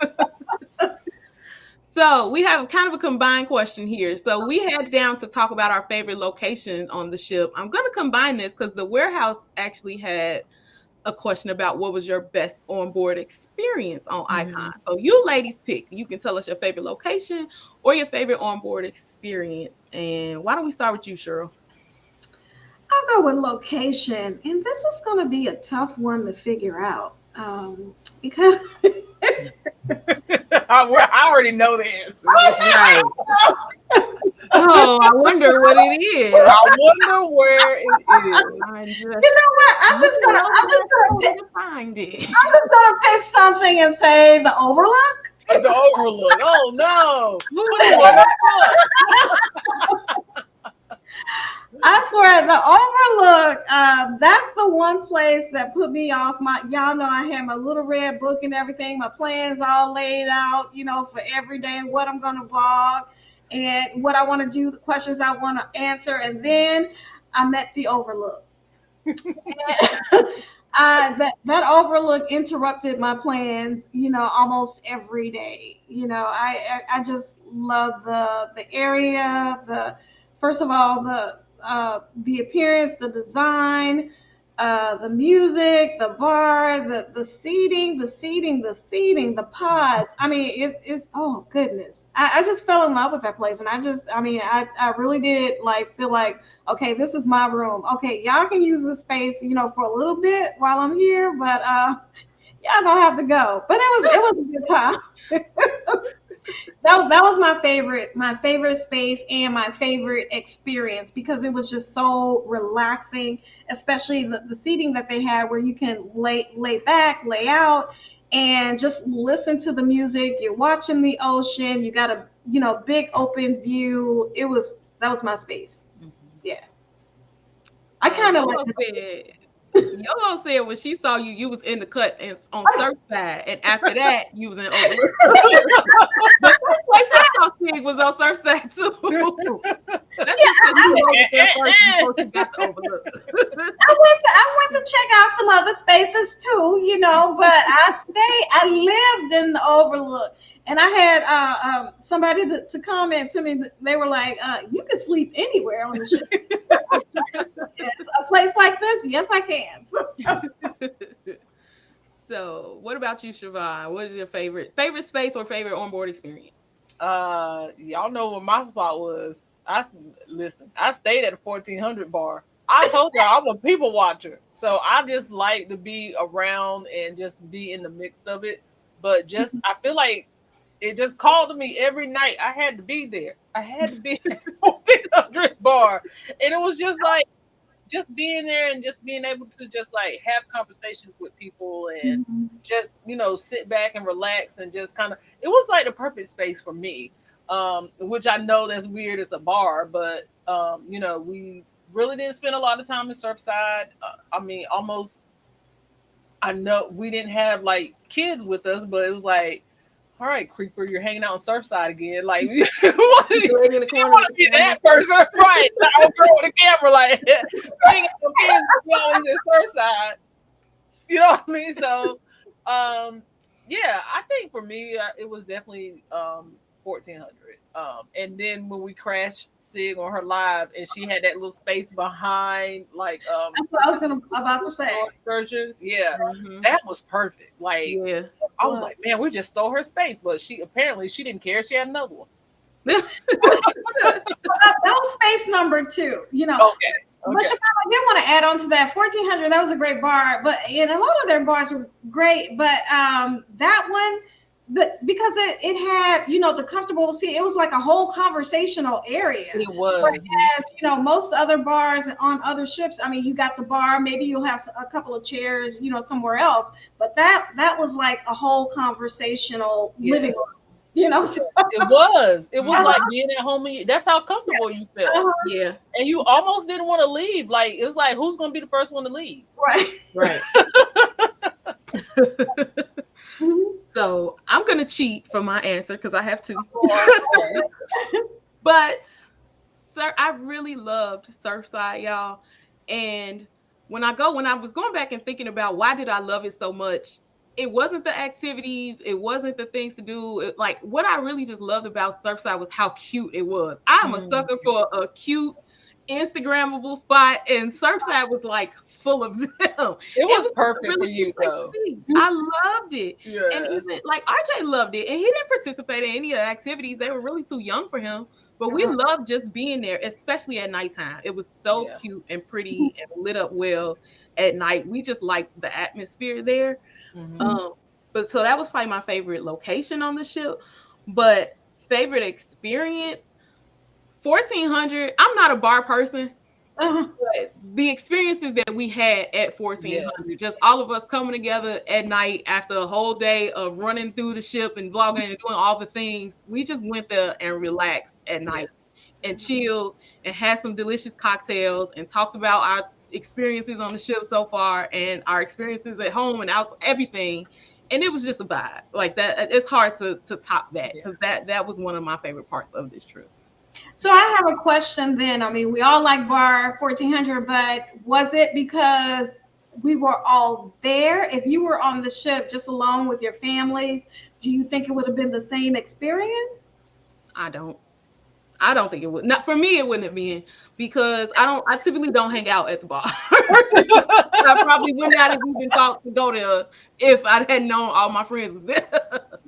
Speaker 2: So we have kind of a combined question here. So we head down to talk about our favorite locations on the ship. I'm going to combine this because the warehouse actually had a question about what was your best onboard experience on Icon.
Speaker 1: hmm
Speaker 2: So you ladies pick. You can tell us your favorite location or your favorite onboard experience. And why don't we start with you, Cheryl?
Speaker 3: I'll go with location, and this is going to be a tough one to figure out because
Speaker 1: I already know the answer.
Speaker 2: Right. Oh, I wonder what it is.
Speaker 1: I wonder where it is.
Speaker 2: I'm just
Speaker 3: you know what?
Speaker 2: looking over my phone to find it.
Speaker 3: I'm just gonna pick something and say the Overlook.
Speaker 1: The Overlook. Oh no! Put it
Speaker 2: Ooh.
Speaker 1: on the book.
Speaker 3: I swear, the Overlook. That's the one place that put me off. Y'all know I had my little red book and everything. My plans all laid out, for every day, what I'm gonna vlog, and what I want to do, the questions I want to answer, and then I met the Overlook. That Overlook interrupted my plans, almost every day. I just love the area. The First of all, the appearance, the design, the music, the bar, the seating, the pods. I mean, it's oh goodness. I just fell in love with that place, and I really did like feel like, okay, this is my room. Okay, y'all can use this space, for a little bit while I'm here, but y'all gonna have to go. But it was a good time. That was my favorite space and my favorite experience because it was just so relaxing, especially the seating that they had where you can lay back, lay out, and just listen to the music. You're watching the ocean. You got a big open view. That was my space. Yeah, I
Speaker 2: And
Speaker 3: kind of like that.
Speaker 2: Yolo said when she saw you, you was in the cut and on Surfside, and after that, you was in Overlook. The first place I saw Sig was on Surfside too. So that's just because you was there first before you got the Overlook.
Speaker 3: I went to check out some other spaces too, but I lived in the Overlook, and I had somebody to comment to me. They were like, "You can sleep anywhere on the ship." Yes, a place like this, yes, I can.
Speaker 2: So, what about you, Siobhan? What is your favorite space or favorite onboard experience?
Speaker 1: Y'all know what my spot was. Listen. I stayed at the 1400 bar. I told you I'm a people watcher, so I just like to be around and just be in the mix of it. But just I feel like it just called to me every night. I had to be there. I had to be at the 1400 bar, and it was just being there and just being able to just like have conversations with people and
Speaker 3: Mhm.
Speaker 1: just sit back and relax and just kind of it was like the perfect space for me, which I know that's weird, it's a bar, but we really didn't spend a lot of time in Surfside. I mean, almost, I know we didn't have like kids with us, but it was like, all right, creeper, you're hanging out on Surfside again. Like, you want
Speaker 2: Sitting in the corner with
Speaker 1: to
Speaker 2: the
Speaker 1: be
Speaker 2: camera.
Speaker 1: that person, right? Like, old girl with a camera, like, we ain't got no kids, we always at Surfside. You know what I mean? So, yeah, I think for me, it was definitely 1400. And then when we crashed Sig on her live, and she had that little space behind, like,
Speaker 3: That's what I was about to say.
Speaker 1: excursions, yeah,
Speaker 2: Mhm.
Speaker 1: that was perfect. Like,
Speaker 2: Yeah.
Speaker 1: I was like, man, we just stole her space, but she didn't care. She had another one.
Speaker 3: That was space number two,
Speaker 1: Okay,
Speaker 3: But
Speaker 1: okay,
Speaker 3: Chicago, I did want to add on to that 1400. That was a great bar, but and a lot of their bars were great. But that one, because it had the comfortable seat. It was like a whole conversational area.
Speaker 1: it was.
Speaker 3: Whereas most other bars on other ships, I mean, you got the bar. Maybe you'll have a couple of chairs, somewhere else. But that was like a whole conversational living
Speaker 1: Yes.
Speaker 3: room. So,
Speaker 1: It was. It was
Speaker 3: uh-huh,
Speaker 1: like being at home. That's how comfortable you felt,
Speaker 3: uh-huh,
Speaker 2: Yeah.
Speaker 1: and you almost didn't want to leave. Like, it's like, who's gonna be the first one to leave?
Speaker 3: right.
Speaker 2: Right.
Speaker 3: Mhm.
Speaker 2: So I'm gonna cheat for my answer because I have to.
Speaker 1: Okay.
Speaker 2: But sir, I really loved Surfside, y'all. And when I was going back and thinking about why did I love it so much, it wasn't the activities, it wasn't the things to do. Like what I really just loved about Surfside was how cute it was. I'm a
Speaker 1: Mm.
Speaker 2: sucker for a cute Instagrammable spot, and Surfside was like full of them. It
Speaker 1: It was
Speaker 2: was just a
Speaker 1: perfect for
Speaker 2: really
Speaker 1: you
Speaker 2: cute place to
Speaker 1: though.
Speaker 2: be. I loved it. And
Speaker 1: Yeah.
Speaker 2: even like RJ loved it, and he didn't participate in any of the activities. They were really too young for him. But we
Speaker 3: Uh-huh.
Speaker 2: loved just being there, especially at nighttime. It was so
Speaker 1: Yeah.
Speaker 2: cute and pretty and lit up well at night. We just liked the atmosphere there.
Speaker 1: Hmm.
Speaker 2: Um, but so that was probably my favorite location on the ship. But favorite experience, 1400. I'm not a bar person,
Speaker 3: Uh-huh.
Speaker 2: but the experiences that we had at 1400,
Speaker 1: Yes.
Speaker 2: just all of us coming together at night after a whole day of running through the ship and vlogging and doing all the things, we just went there and relaxed at
Speaker 1: Yes.
Speaker 2: night and chilled and had some delicious cocktails and talked about our experiences on the ship so far and our experiences at home and out everything. And it was just a vibe like that. It's hard to top that
Speaker 1: Yeah.
Speaker 2: because that was one of my favorite parts of this trip.
Speaker 3: So I have a question then. I mean, we all like bar 1400, but was it because we were all there? If you were on the ship just alone with your families, do you think it would have been the same experience?
Speaker 2: I don't. I don't think it would. Not for me, it wouldn't have been because I typically don't hang out at the bar. I probably would not have even thought to go there if I hadn't known all my friends was there.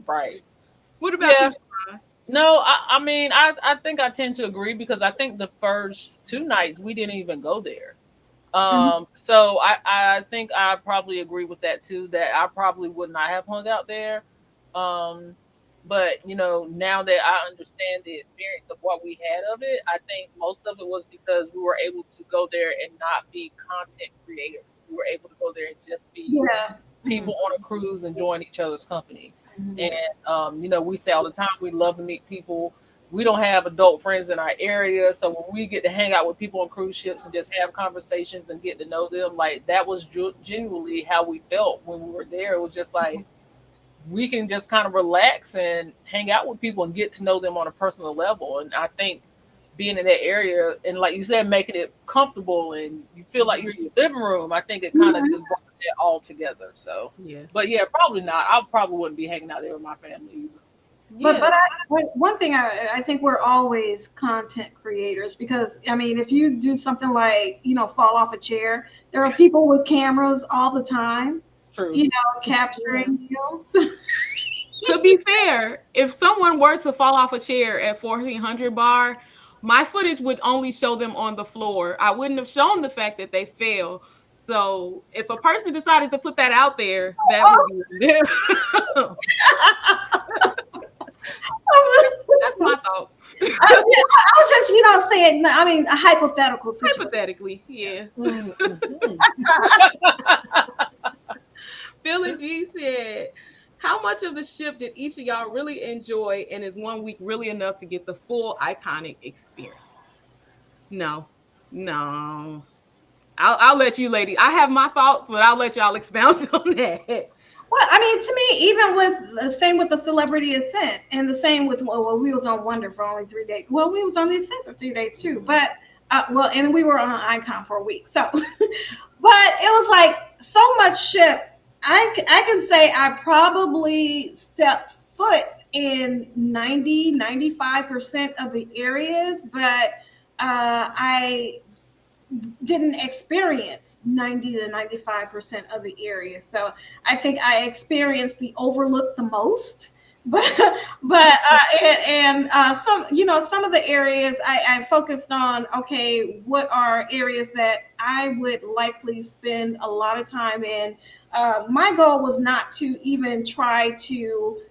Speaker 1: Right.
Speaker 2: What about you,
Speaker 1: Yeah.
Speaker 2: Sean?
Speaker 1: No, I mean, I think I tend to agree because I think the first two nights we didn't even go there.
Speaker 3: Mhm.
Speaker 1: So I think I probably agree with that too, that I probably would not have hung out there. Um, but now that I understand the experience of what we had of it, I think most of it was because we were able to go there and not be content creators. We were able to go there and just be
Speaker 3: Yeah.
Speaker 2: Mhm.
Speaker 1: people on a cruise enjoying each other's company.
Speaker 3: Mhm.
Speaker 1: And
Speaker 2: Yeah.
Speaker 1: we say all the time we love to meet people. We don't have adult friends in our area, so when we get to hang out with people on cruise ships and just have conversations and get to know them, like that was genuinely how we felt when we were there. It was just like we can just kind of relax and hang out with people and get to know them on a personal level. And I think being in that area and like you said, making it comfortable and you feel like you're in your living room, I think it kind of
Speaker 3: Mhm.
Speaker 1: just brought it all together. So,
Speaker 2: Yeah.
Speaker 1: but yeah, probably not. I probably wouldn't be hanging out there with my family either.
Speaker 3: But
Speaker 2: Yeah.
Speaker 3: one thing I think we're always content creators because I mean if you do something like fall off a chair, there are people with cameras all the time,
Speaker 1: True.
Speaker 2: Yeah.
Speaker 3: capturing you.
Speaker 2: To be fair, if someone were to fall off a chair at 1400 bar, my footage would only show them on the floor. I wouldn't have shown the fact that they fell. So if a person decided to put that out there, that would be that's my thoughts.
Speaker 3: I was just, saying. I mean, a hypothetical situation.
Speaker 2: Hypothetically, yeah. Phil and G said, how much of the ship did each of y'all really enjoy, and is 1 week really enough to get the full iconic experience? No. I'll let you ladies. I have my thoughts, but I'll let y'all expound on that.
Speaker 3: Well, I mean, to me, even with the same with the Celebrity Ascent, and the same with we was on Wonder for only 3 days. Well, we was on the Ascent for 3 days too, but and we were on Icon for a week. So, but it was like so much ship. I can say I probably stepped foot in 95% of the areas, but I didn't experience 90 to 95% of the areas. So I think I experienced the overlook the most. But some of the areas I focused on, okay, what are areas that I would likely spend a lot of time in. My goal was not to even try to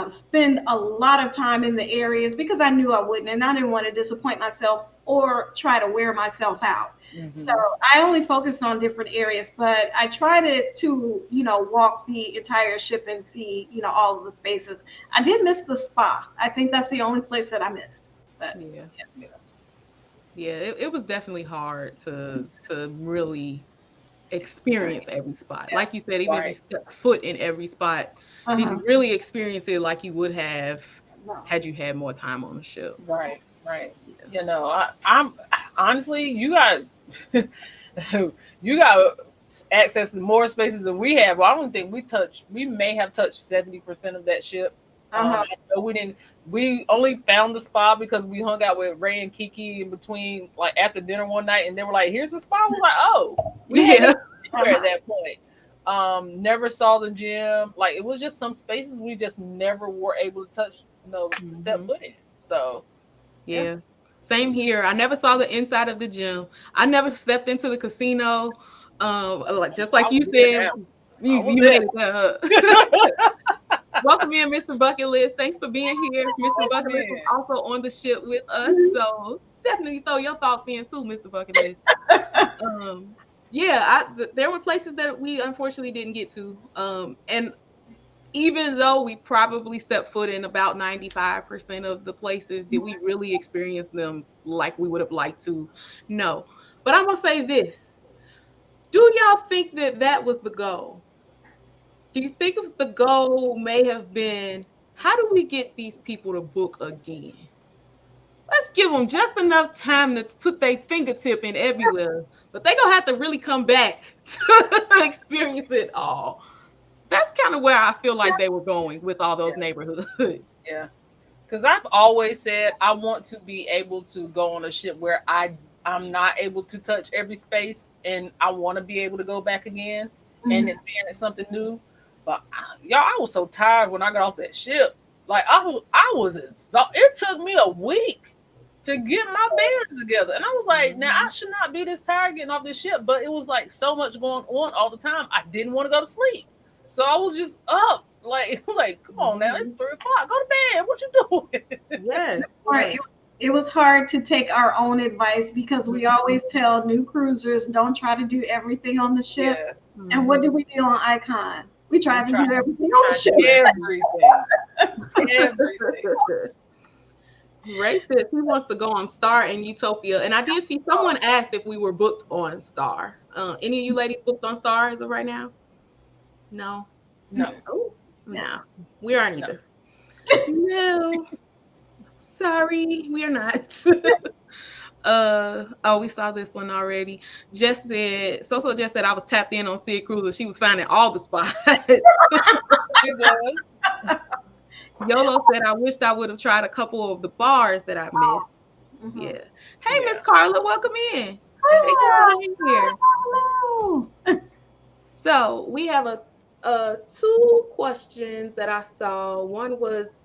Speaker 3: spend a lot of time in the areas because I knew I wouldn't, and I didn't want to disappoint myself or try to wear myself out. Mm-hmm. So I only focused on different areas, but I tried to walk the entire ship and see, all of the spaces. I did miss the spa. I think that's the only place that I missed. But
Speaker 2: it was definitely hard to really experience every spot. Like you said, even if you step foot in every spot, did you really experience it like you would have had you had more time on the ship?
Speaker 1: Right. I'm honestly, you got access to more spaces than we have. Well, I don't think we may have touched 70% of that ship. We only found the spa because we hung out with Ray and Kiki in between, like after dinner one night, and they were like, "Here's the spa." I was like, "Oh, we had at that point." Never saw the gym. Like it was just some spaces we just never were able to touch, step foot in. So,
Speaker 2: yeah. Same here. I never saw the inside of the gym. I never stepped into the casino. Just like you said, you made it. Welcome in, Mr. Bucket List. Thanks for being here. Mr. Bucket List was also on the ship with us, so definitely throw your thoughts in too, Mr. Bucket List. There were places that we unfortunately didn't get to, and even though we probably stepped foot in about 95% of the places, did we really experience them like we would have liked to? No. But I'm gonna say this: do y'all think that was the goal? Do you think if the goal may have been, how do we get these people to book again? Let's give them just enough time to put their fingertip in everywhere, but they're going to have to really come back to experience it all. That's kind of where I feel like they were going with all those neighborhoods.
Speaker 1: Yeah. Because I've always said I want to be able to go on a ship where I'm not able to touch every space, and I want to be able to go back again and experience something new. But y'all, I was so tired when I got off that ship. Like I was exhausted. It took me a week to get my bearings together, and I was like, now I should not be this tired getting off this ship. But it was like so much going on all the time. I didn't want to go to sleep, so I was just up. Like come on now, it's 3:00. Go to bed. What you doing?
Speaker 2: Yeah,
Speaker 3: right. It was hard to take our own advice because we always tell new cruisers don't try to do everything on the ship. Yes. And what did we do on Icon? We tried to do everything on the ship.
Speaker 1: Everything.
Speaker 2: Ray said he wants to go on Star and Utopia, and I did see someone asked if we were booked on Star. Any of you ladies booked on Star as of right now? No.
Speaker 1: Oh,
Speaker 2: no. We aren't either. No. Sorry, we are not. We saw this one already. Jess said, Soso just said I was tapped in on Sid Cruiser. She was finding all the spots. Yolo said, I wished I would have tried a couple of the bars that I missed. Mm-hmm. Yeah. Hey, Miss Carla, welcome in.
Speaker 3: Hello.
Speaker 2: So we have two questions that I saw. One was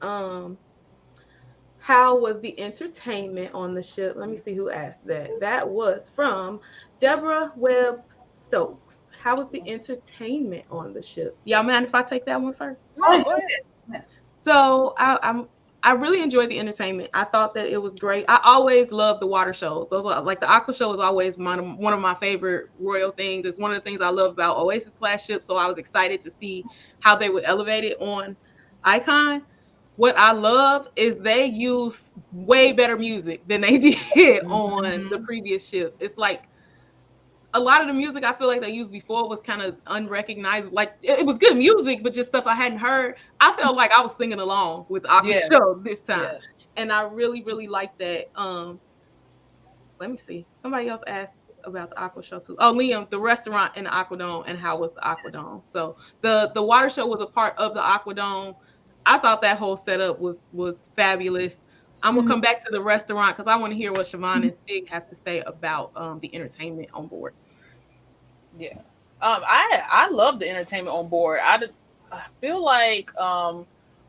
Speaker 2: How was the entertainment on the ship? Let me see who asked that. That was from Deborah Webb Stokes. How was the entertainment on the ship? Y'all mind if I take that one first?
Speaker 1: No, go ahead.
Speaker 2: So I really enjoyed the entertainment. I thought that it was great. I always loved the water shows. Those are like the aqua show is always one of my favorite royal things. It's one of the things I love about Oasis class ships. So I was excited to see how they would elevate it on Icon. What I love is they use way better music than they did on the
Speaker 1: Mhm.
Speaker 2: previous ships. It's like a lot of the music I feel like they used before was kind of unrecognizable. Like it was good music, but just stuff I hadn't heard. I felt like I was singing along with Aqua
Speaker 1: Yes.
Speaker 2: Show this time,
Speaker 1: Yes.
Speaker 2: and I really, really liked that. Let me see. Somebody else asked about the Aqua Show too. Oh, Liam, the restaurant in the Aqua Dome, and how was the Aqua Dome? So the water show was a part of the Aqua Dome. I thought that whole setup was fabulous. I'm gonna
Speaker 3: Mhm.
Speaker 2: come back to the restaurant because I want to hear what Siobhan and Sig have to say about the entertainment on board.
Speaker 1: Yeah. I love the entertainment on board. I feel like a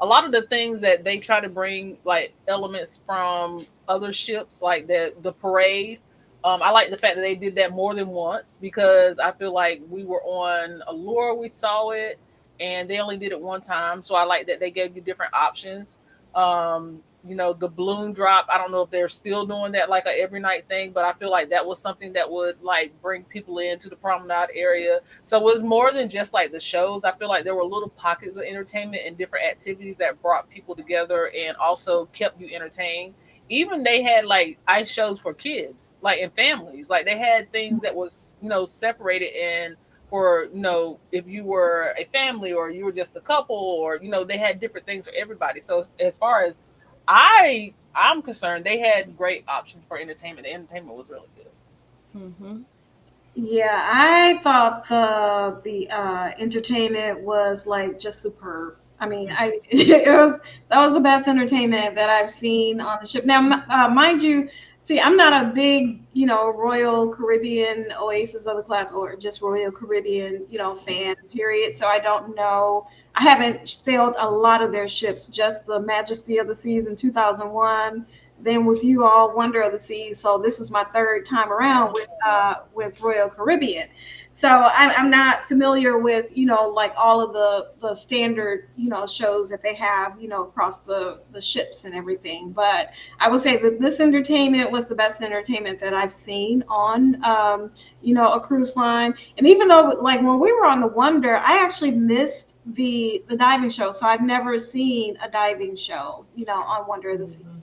Speaker 1: lot of the things that they try to bring like elements from other ships, like the parade. I like the fact that they did that more than once because I feel like we were on Allure, we saw it, and they only did it one time. So I like that they gave you different options. The balloon drop. I don't know if they're still doing that like a every night thing, but I feel like that was something that would like bring people into the promenade area. So it was more than just like the shows. I feel like there were little pockets of entertainment and different activities that brought people together and also kept you entertained. Even they had like ice shows for kids, like in families. Like they had things that was separated and for if you were a family or you were just a couple or they had different things for everybody. So as far as I'm concerned, they had great options for entertainment. The entertainment was really good.
Speaker 2: Mm-hmm.
Speaker 3: Yeah, I thought the entertainment was like just superb. I mean, I it was that was the best entertainment that I've seen on the ship. Now, mind you, see, I'm not a big Royal Caribbean Oasis of the class or just Royal Caribbean fan. Period. So I don't know. I haven't sailed a lot of their ships. Just the Majesty of the Seas in 2001. Then with you all, Wonder of the Seas. So this is my third time around with Royal Caribbean. So I'm not familiar with like all of the standard shows that they have across the ships and everything. But I would say that this entertainment was the best entertainment that I've seen on a cruise line. And even though like when we were on the Wonder, I actually missed the diving show. So I've never seen a diving show on Wonder of the Sea.
Speaker 2: Mm-hmm.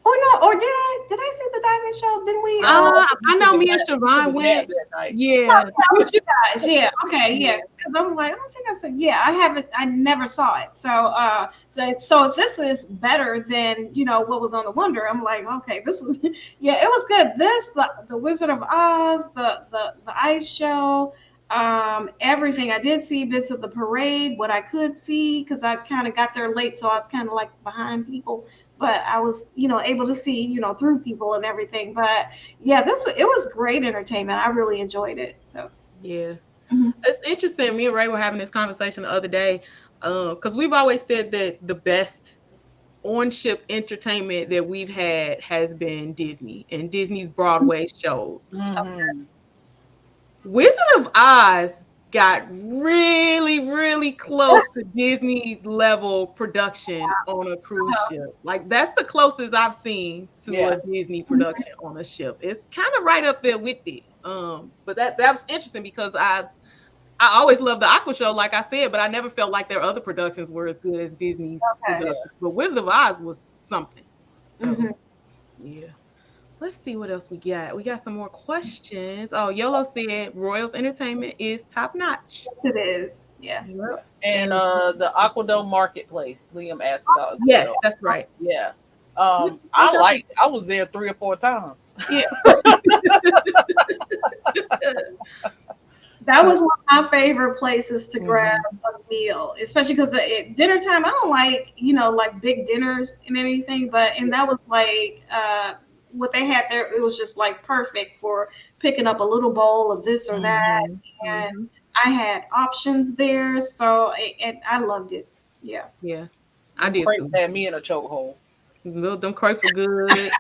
Speaker 3: Or no, or did I see the diving show? Didn't we?
Speaker 1: No, I think
Speaker 2: I
Speaker 1: you
Speaker 2: know
Speaker 1: could
Speaker 2: me
Speaker 1: have
Speaker 2: and
Speaker 1: had, you could
Speaker 2: Siobhan
Speaker 1: have had
Speaker 2: went.
Speaker 1: that night.
Speaker 2: Yeah.
Speaker 3: That was you guys. Yeah. Okay.
Speaker 1: Yeah.
Speaker 3: Yeah. Because I'm like, I don't think I said. Yeah, I haven't. I never saw it. So if this is better than what was on the Wonder, I'm like, okay, this is. Yeah, it was good. The Wizard of Oz, the ice show. Everything. I did see bits of the parade, what I could see, because I kind of got there late, so I was kind of like behind people, but I was, able to see, through people and everything. But yeah, it was great entertainment. I really enjoyed it. So,
Speaker 2: Yeah.
Speaker 3: mhm.
Speaker 2: It's interesting. Me and Ray were having this conversation the other day. Because we've always said that the best on ship entertainment that we've had has been Disney and Disney's Broadway shows.
Speaker 1: Hmm.
Speaker 2: Wizard of Oz got really, really close to Disney level production on a cruise ship. Like that's the closest I've seen to
Speaker 1: Yeah.
Speaker 2: a Disney production on a ship. It's kind of right up there with it. But that was interesting because I always loved the Aqua Show, like I said, but I never felt like their other productions were as good as Disney's
Speaker 3: Okay.
Speaker 1: Yeah.
Speaker 2: productions. But Wizard of Oz was something. So
Speaker 3: Mhm.
Speaker 2: yeah. Let's see what else we got. We got some more questions. Oh, Yolo said Royals Entertainment is top notch.
Speaker 3: Yes, it is. Yeah.
Speaker 2: Yep.
Speaker 1: And
Speaker 2: And
Speaker 1: the Aquadome Marketplace, Liam asked about as
Speaker 2: yes,
Speaker 1: well.
Speaker 2: that's right.
Speaker 1: Yeah.
Speaker 2: Which I think,
Speaker 1: I was there 3 or 4 times.
Speaker 3: Yeah. That was one of my favorite places to grab
Speaker 1: Hmm.
Speaker 3: a meal, especially because at dinner time, I don't like, like big dinners and anything, and that was like, what they had there, it was just like perfect for picking up a little bowl of this or that.
Speaker 2: hmm
Speaker 3: And
Speaker 2: hmm
Speaker 3: I had options there. So I loved it. Yeah.
Speaker 2: yeah, I
Speaker 1: Them
Speaker 2: did
Speaker 1: crepes
Speaker 2: too.
Speaker 1: had me in a chokehold.
Speaker 2: Them crepes were good.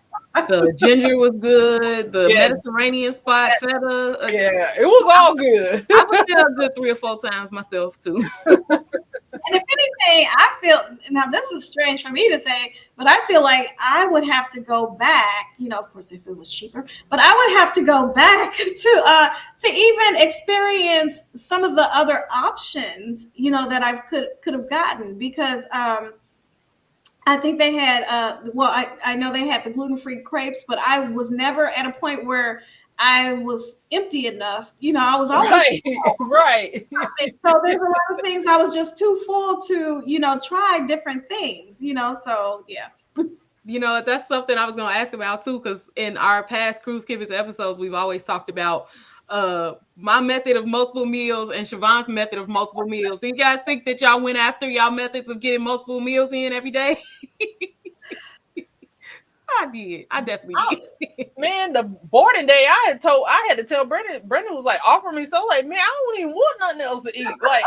Speaker 2: The ginger was good. The Mediterranean spot feta.
Speaker 1: Yeah, it was all good.
Speaker 2: I was there a good 3 or 4 times myself too.
Speaker 3: And if anything, I feel now this is strange for me to say, but I feel like I would have to go back. Of course, if it was cheaper, but I would have to go back to even experience some of the other options, that I could have gotten because I think they had I know they had the gluten-free crepes, but I was never at a point where I was empty enough. I was always
Speaker 1: right.
Speaker 3: So there's a lot of things I was just too full to, try different things, so yeah.
Speaker 2: That's something I was going to ask about too, because in our past Cruise Kibitz episodes, we've always talked about my method of multiple meals and Siobhan's method of multiple meals. Do you guys think that y'all went after y'all methods of getting multiple meals in every day? I did. I definitely did.
Speaker 1: Man, the boarding day, I had to tell Brendan. Brendan was like offering me, so like, man, I don't even want nothing else to eat. Like,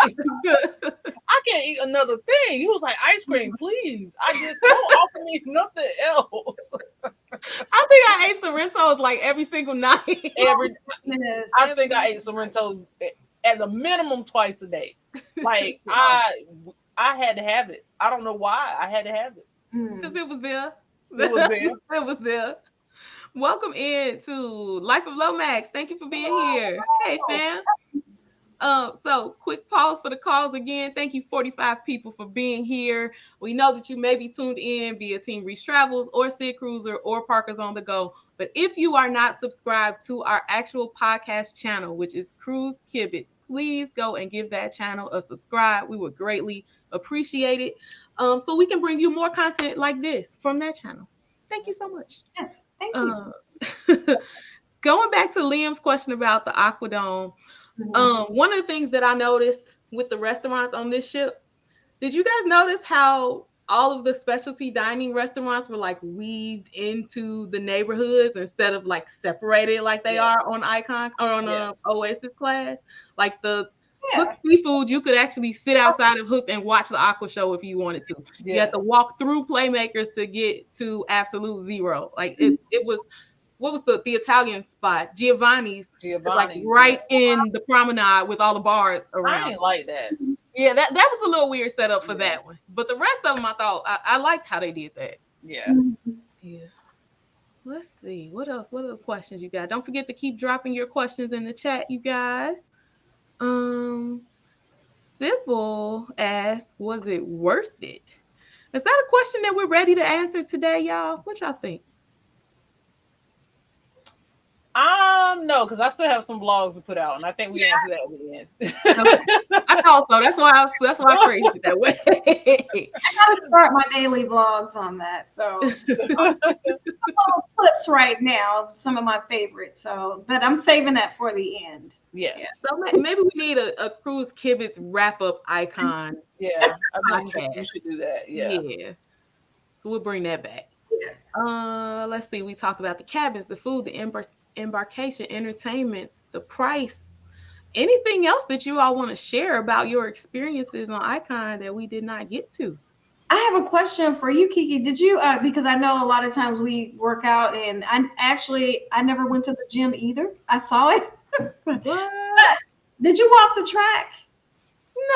Speaker 1: I can't eat another thing. He was like, ice cream, please. I just don't offer me nothing else.
Speaker 2: I think I ate Sorrento's like every single night.
Speaker 1: I think I ate Sorrento's at the minimum twice a day. Like I had to have it. I don't know why I had to have it
Speaker 2: because it was there.
Speaker 1: It was there.
Speaker 2: It was there. Welcome in to Life of Lomax. Thank you for being here. Hey, fam. So quick pause for the calls again. Thank you, 45 people, for being here. We know that you may be tuned in via Team Reese Travels or Sid Cruiser or Parkers on the Go. But if you are not subscribed to our actual podcast channel, which is Cruise Kibitz, please go and give that channel a subscribe. We would greatly appreciate it. So we can bring you more content like this from that channel. Thank you so much.
Speaker 3: Yes, thank you.
Speaker 2: Going back to Liam's question about the Aquadome, one of the things that I noticed with the restaurants on this ship, did you guys notice how all of the specialty dining restaurants were like weaved into the neighborhoods instead of like separated like they are on Icon or on Oasis class? Like the Hooked Seafood, you could actually sit outside of Hooked and watch the Aqua show if you wanted to. Yes. You had to walk through Playmakers to get to Absolute Zero. Like it was, what was the Italian spot? Giovanni's. Like right in the promenade with all the bars around.
Speaker 1: I ain't like that.
Speaker 2: Yeah, that was a little weird setup for that one. But the rest of them, I thought, I liked how they did that.
Speaker 1: Yeah.
Speaker 2: Yeah. Let's see. What else? What other questions you got? Don't forget to keep dropping your questions in the chat, you guys. Sybil asked, was it worth it? Is that a question that we're ready to answer today, y'all? What y'all think?
Speaker 1: No, because I still have some vlogs to put out, and I think we answered that at the end.
Speaker 2: Okay. I thought so. That's why I phrased it that way.
Speaker 3: I gotta start my daily vlogs on that. So clips right now of some of my favorites. So, but I'm saving that for the end.
Speaker 1: Yes.
Speaker 2: Yeah. So maybe we need a Cruise Kibitz wrap-up icon.
Speaker 1: Yeah, I think you should do that. Yeah.
Speaker 2: So we'll bring that back. Let's see. We talked about the cabins, the food, the embarkation, entertainment, the price. Anything else that you all want to share about your experiences on Icon that we did not get to?
Speaker 3: I have a question for you, Kiki. Did you, because I know a lot of times we work out, and I never went to the gym either. I saw it. Did you walk the track?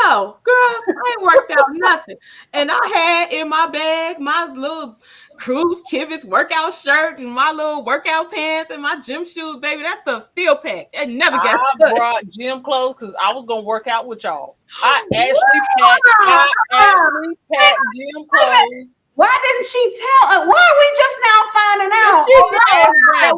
Speaker 2: No, girl, I ain't worked out nothing. And I had in my bag my little Cruise Kibitz workout shirt and my little workout pants and my gym shoes, baby. That stuff still packed. It never got
Speaker 1: I brought gym clothes because I was gonna work out with y'all. I actually packed gym clothes.
Speaker 3: Why didn't she tell? Why are we just now finding out?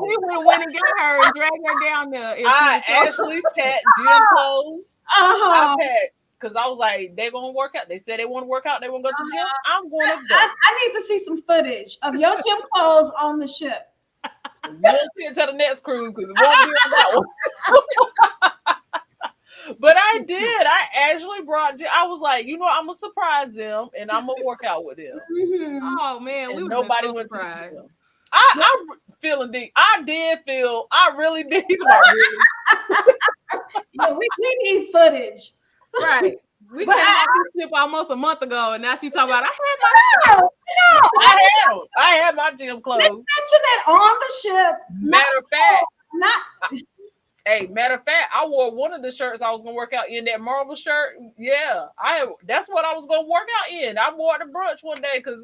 Speaker 2: We would have went and got her and dragged her down there.
Speaker 1: I actually packed gym clothes. I packed. Because I was like, they're going to work out. They said they want to work out. They want to go to the gym. I'm going to go.
Speaker 3: I need to see some footage of your gym clothes on the ship.
Speaker 1: We'll see it to the next cruise because it won't be on that one. But I did. I actually brought, I was like, I'm going to surprise them and I'm going to work out with them.
Speaker 2: Mm-hmm. Oh, man.
Speaker 1: And nobody went to the gym. I'm feeling deep. I really did.
Speaker 3: Yeah, we need footage.
Speaker 2: Right. We
Speaker 3: But
Speaker 2: came off this ship almost a month ago, and now she talking about I had my.
Speaker 3: no,
Speaker 1: I had my gym
Speaker 3: they
Speaker 1: clothes.
Speaker 3: mentioned it on the ship.
Speaker 1: Matter of fact,
Speaker 3: Not
Speaker 1: matter of fact, I wore one of the shirts I was gonna work out in, that Marvel shirt. Yeah, that's what I was gonna work out in. I wore it to brunch one day because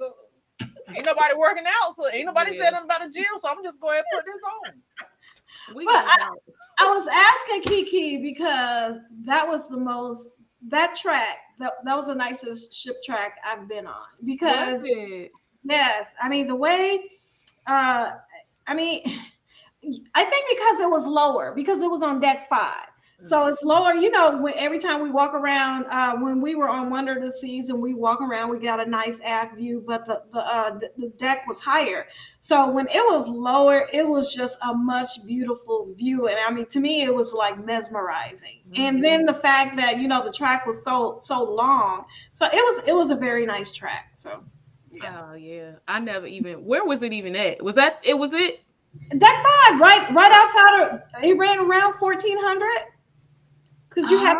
Speaker 1: ain't nobody working out, so ain't nobody said nothing about the gym, so I'm just going to put this on.
Speaker 2: But
Speaker 3: I was asking Kiki because that was that track that was the nicest ship track I've been on because yes, I mean the way I mean I think because it was lower because it was on deck 5. So it's lower, every time we walk around, when we were on Wonder of the Seas and we walk around, we got a nice aft view, but the deck was higher. So when it was lower, it was just a much beautiful view. And I mean, to me, it was like mesmerizing. Mm-hmm. And then the fact that, the track was so long. So it was a very nice track. So,
Speaker 2: yeah. Oh, yeah. I never even, where was it even at? Was it?
Speaker 3: Deck 5, right outside it ran around 1400. Because you had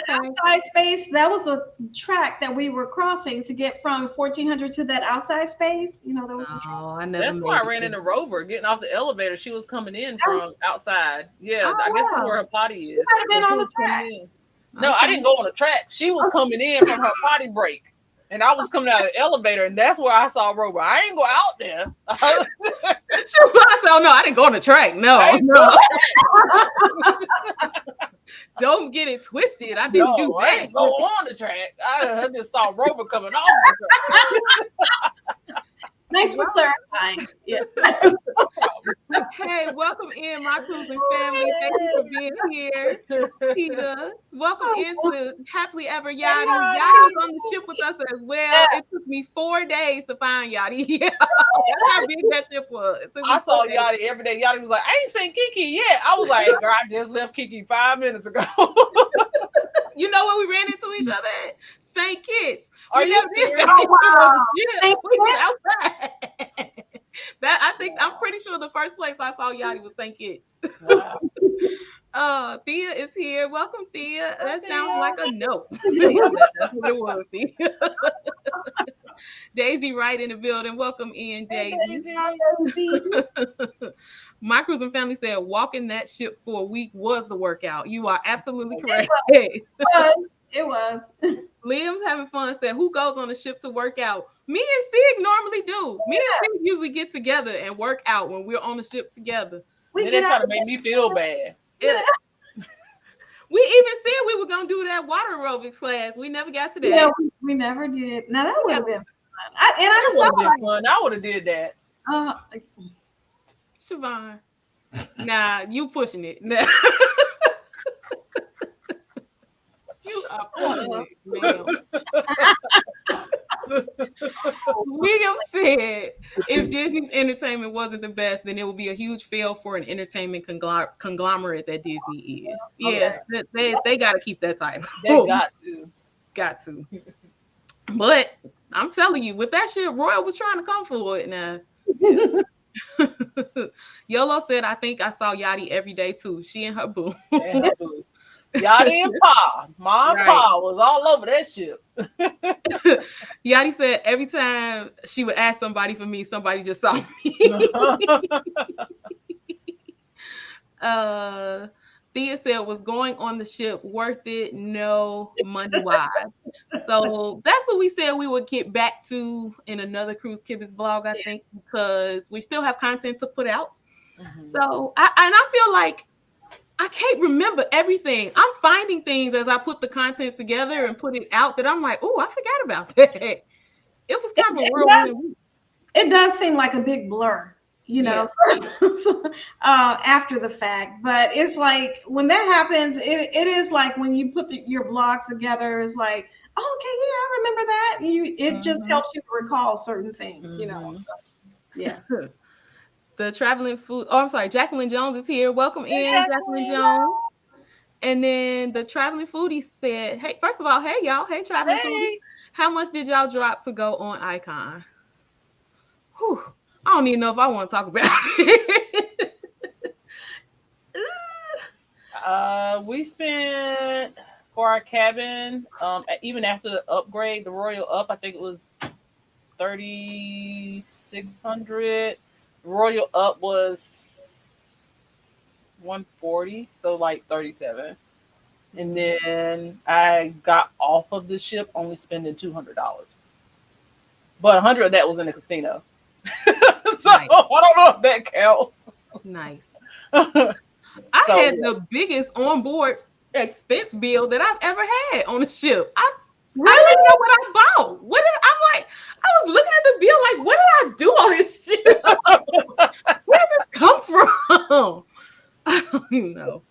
Speaker 3: outside space. That was the track that we were crossing to get from 1400 to that outside space. There was a track.
Speaker 1: That's why I ran into Rover getting off the elevator. She was coming in from outside. Yeah, I guess that's where her potty is.
Speaker 3: She might have been on the track.
Speaker 1: No, I didn't go on the track. She was coming in from her potty break. And I was coming out of the elevator, and that's where I saw Rover. I ain't go out there.
Speaker 2: I said, "Oh no, I didn't go on the track. No. Don't get it twisted. I didn't do that.
Speaker 1: I didn't go on the track. I just saw Rover coming off the track."
Speaker 3: Thanks for clarifying. Yeah.
Speaker 2: Hey, welcome in, my cruising family. Thank you for being here, Peter. Welcome into Happily Ever Yachty. Yachty was on the ship with us as well. It took me 4 days to find Yachty. Yeah, that's how big that ship was.
Speaker 1: I saw Yachty every day. Yachty was like, "I ain't seen Kiki yet." I was like, "Girl, I just left Kiki 5 minutes ago."
Speaker 2: You know where we ran into each other at? St. Kitts.
Speaker 1: Are you serious?
Speaker 2: I'm pretty sure the first place I saw Yachty was St. Kitts.
Speaker 1: Wow.
Speaker 2: Thea is here. Welcome, Thea. That sounds like a no. That's what it was, Thea. Daisy right in the building. Welcome in, Daisy. My cruising family said walking that ship for a week was the workout. You are absolutely correct.
Speaker 3: It was.
Speaker 2: Liam's having fun said, who goes on the ship to work out? Me and Sig normally do. Me and Sig usually get together and work out when we're on the ship together.
Speaker 1: They try to make me feel bad.
Speaker 2: Yeah. We even said we were going to do that water aerobics class. We never got to that.
Speaker 3: Yeah, we never did. Now that would have been fun.
Speaker 1: I would have did that.
Speaker 2: Siobhan. Nah, you pushing it. Nah. You are pushing it, ma'am. William said, if Disney's entertainment wasn't the best, then it would be a huge fail for an entertainment conglomerate that Disney is. Yeah, okay. They got to keep that title.
Speaker 1: They got to.
Speaker 2: But I'm telling you, with that shit, Royal was trying to come for it now. Yolo said, I think I saw Yachty every day too. She and her boo.
Speaker 1: Yachty and Pa. Ma and Pa was all over that ship.
Speaker 2: Yachty said every time she would ask somebody for me, somebody just saw me. Thea said, was going on the ship worth it? No, money-wise. So that's what we said we would get back to in another Cruise Kibitz vlog, I think, because we still have content to put out. Mm-hmm. So, I feel like I can't remember everything. I'm finding things as I put the content together and put it out that I'm like, oh, I forgot about that. It was kind of a whirlwind.
Speaker 3: It does seem like a big blur. After the fact, but it's like when that happens, it is like when you put your blogs together, it's like, oh, okay, yeah, I remember that. It just helps you recall certain things, Yeah.
Speaker 2: The traveling food. Oh, I'm sorry, Jacqueline Jones is here. Welcome in, Jacqueline Jones. And then the traveling foodie said, hey, first of all, hey y'all, hey traveling foodie, how much did y'all drop to go on Icon? Whew. I don't even know if I want to talk about it.
Speaker 1: We spent for our cabin. Even after the upgrade, the Royal Up, I think it was 3,600. Royal Up was 140, so like 37. And then I got off of the ship only spending $200, but 100 of that was in the casino. So
Speaker 2: Nice.
Speaker 1: I don't know if that counts.
Speaker 2: Nice. I
Speaker 1: So
Speaker 2: had
Speaker 1: yeah.
Speaker 2: the biggest onboard expense bill that I've ever had on a ship. I don't
Speaker 3: Really?
Speaker 2: even know what I bought. I'm like, I was looking at the bill like, what did I do on this ship? Where did this come from? I don't even know.